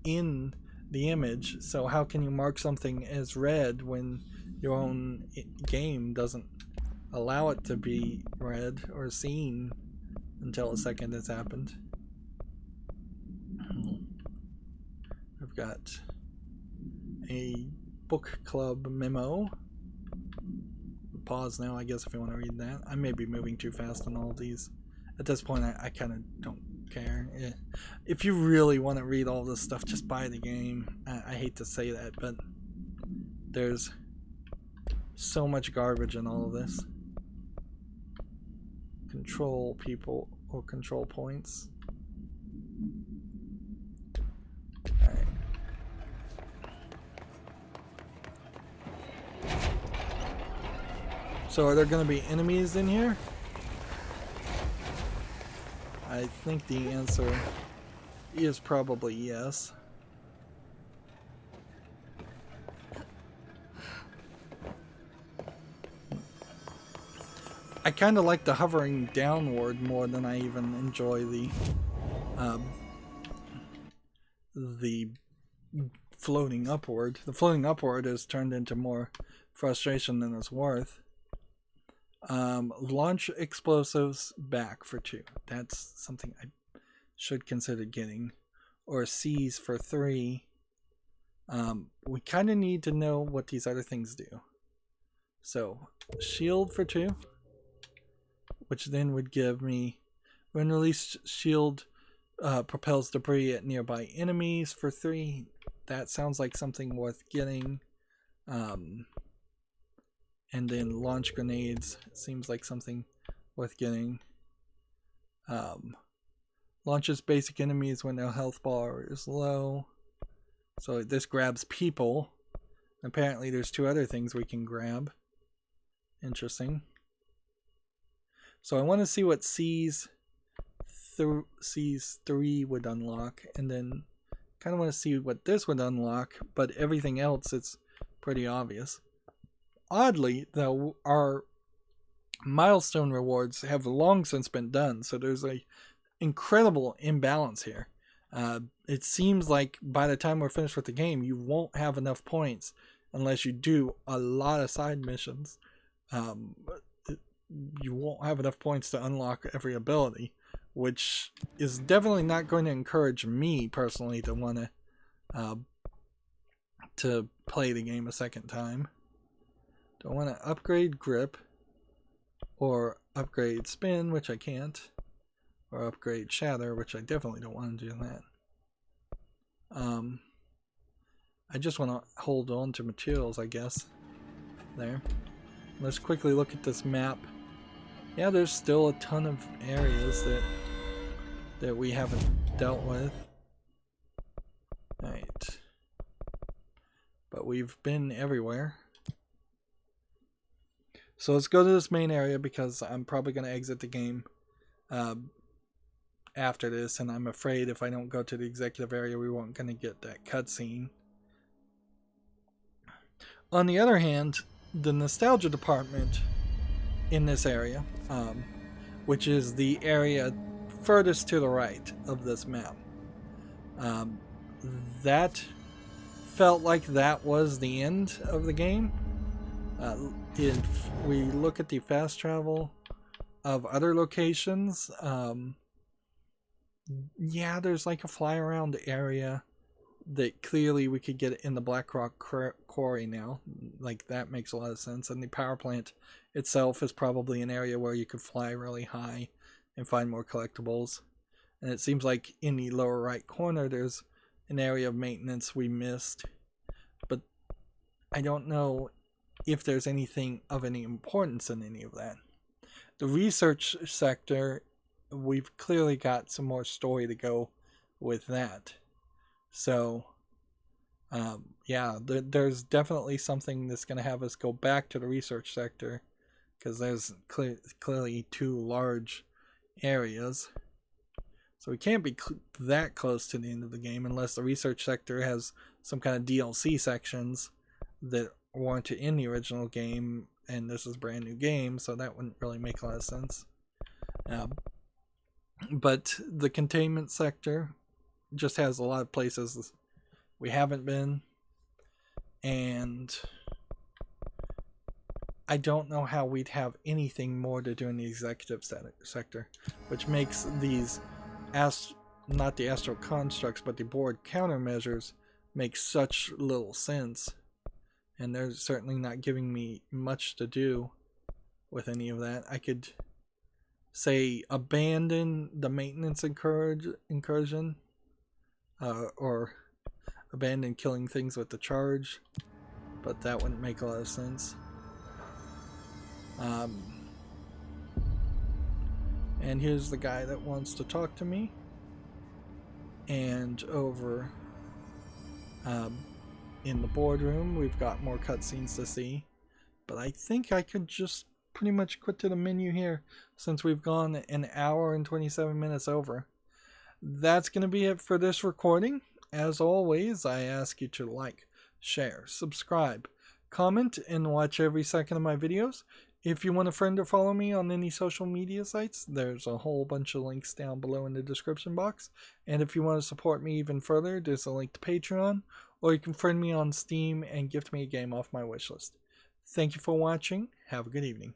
in the image. So how can you mark something as red when your own game doesn't allow it to be read or seen until a second has happened? I've got a book club memo. Pause now, I guess, if you want to read that. I may be moving too fast on all of these. At this point, I kind of don't care. If you really want to read all this stuff, just buy the game. I hate to say that, but there's so much garbage in all of this. Control people or control points. Alright. So are there going to be enemies in here? I think the answer is probably yes. I kind of like the hovering downward more than I even enjoy the floating upward. The floating upward has turned into more frustration than it's worth. Launch explosives back for 2. That's something I should consider getting. Or seize for 3. We kind of need to know what these other things do. So, shield for 2. Which then would give me, when released, shield propels debris at nearby enemies for 3. That sounds like something worth getting. And then launch grenades seems like something worth getting. Launches basic enemies when their health bar is low. So this grabs people. Apparently there's 2 other things we can grab. Interesting. So I want to see what Seize 3 would unlock, and then kind of want to see what this would unlock, but everything else, it's pretty obvious. Oddly, though, our milestone rewards have long since been done, so there's a incredible imbalance here. It seems like by the time we're finished with the game, you won't have enough points unless you do a lot of side missions. You won't have enough points to unlock every ability, which is definitely not going to encourage me personally to want to play the game a second time. Do I want to upgrade grip or upgrade spin, which I can't, or upgrade shatter, which I definitely don't want to do that. I just want to hold on to materials, I guess. There. Let's quickly look at this map. Yeah, there's still a ton of areas that we haven't dealt with. Right. But we've been everywhere. So let's go to this main area because I'm probably going to exit the game after this, and I'm afraid if I don't go to the executive area, we won't going to get that cutscene. On the other hand, the nostalgia department in this area, which is the area furthest to the right of this map, that felt like that was the end of the game. If we look at the fast travel of other locations, yeah, there's like a fly around area that clearly we could get it in the Blackrock quarry now. Like, that makes a lot of sense. And the power plant itself is probably an area where you could fly really high and find more collectibles. And it seems like in the lower right corner there's an area of maintenance we missed. But I don't know if there's anything of any importance in any of that. The research sector, we've clearly got some more story to go with that. So, yeah, there's definitely something that's going to have us go back to the research sector, because there's clearly two large areas. So we can't be that close to the end of the game unless the research sector has some kind of DLC sections that weren't in the original game, and this is a brand new game, so that wouldn't really make a lot of sense. But the containment sector just has a lot of places we haven't been, and I don't know how we'd have anything more to do in the executive sector, which makes these not the astral constructs but the board countermeasures make such little sense. And they're certainly not giving me much to do with any of that. I could say abandon the maintenance incursion, or abandon killing things with the charge, but that wouldn't make a lot of sense. And here's the guy that wants to talk to me. And over in the boardroom, we've got more cutscenes to see. But I think I could just pretty much quit to the menu here, since we've gone an hour and 27 minutes over. That's going to be it for this recording. As always, I ask you to like, share, subscribe, comment, and watch every second of my videos. If you want a friend or follow me on any social media sites, there's a whole bunch of links down below in the description box. And if you want to support me even further, there's a link to Patreon, or you can friend me on Steam and gift me a game off my wishlist. Thank you for watching. Have a good evening.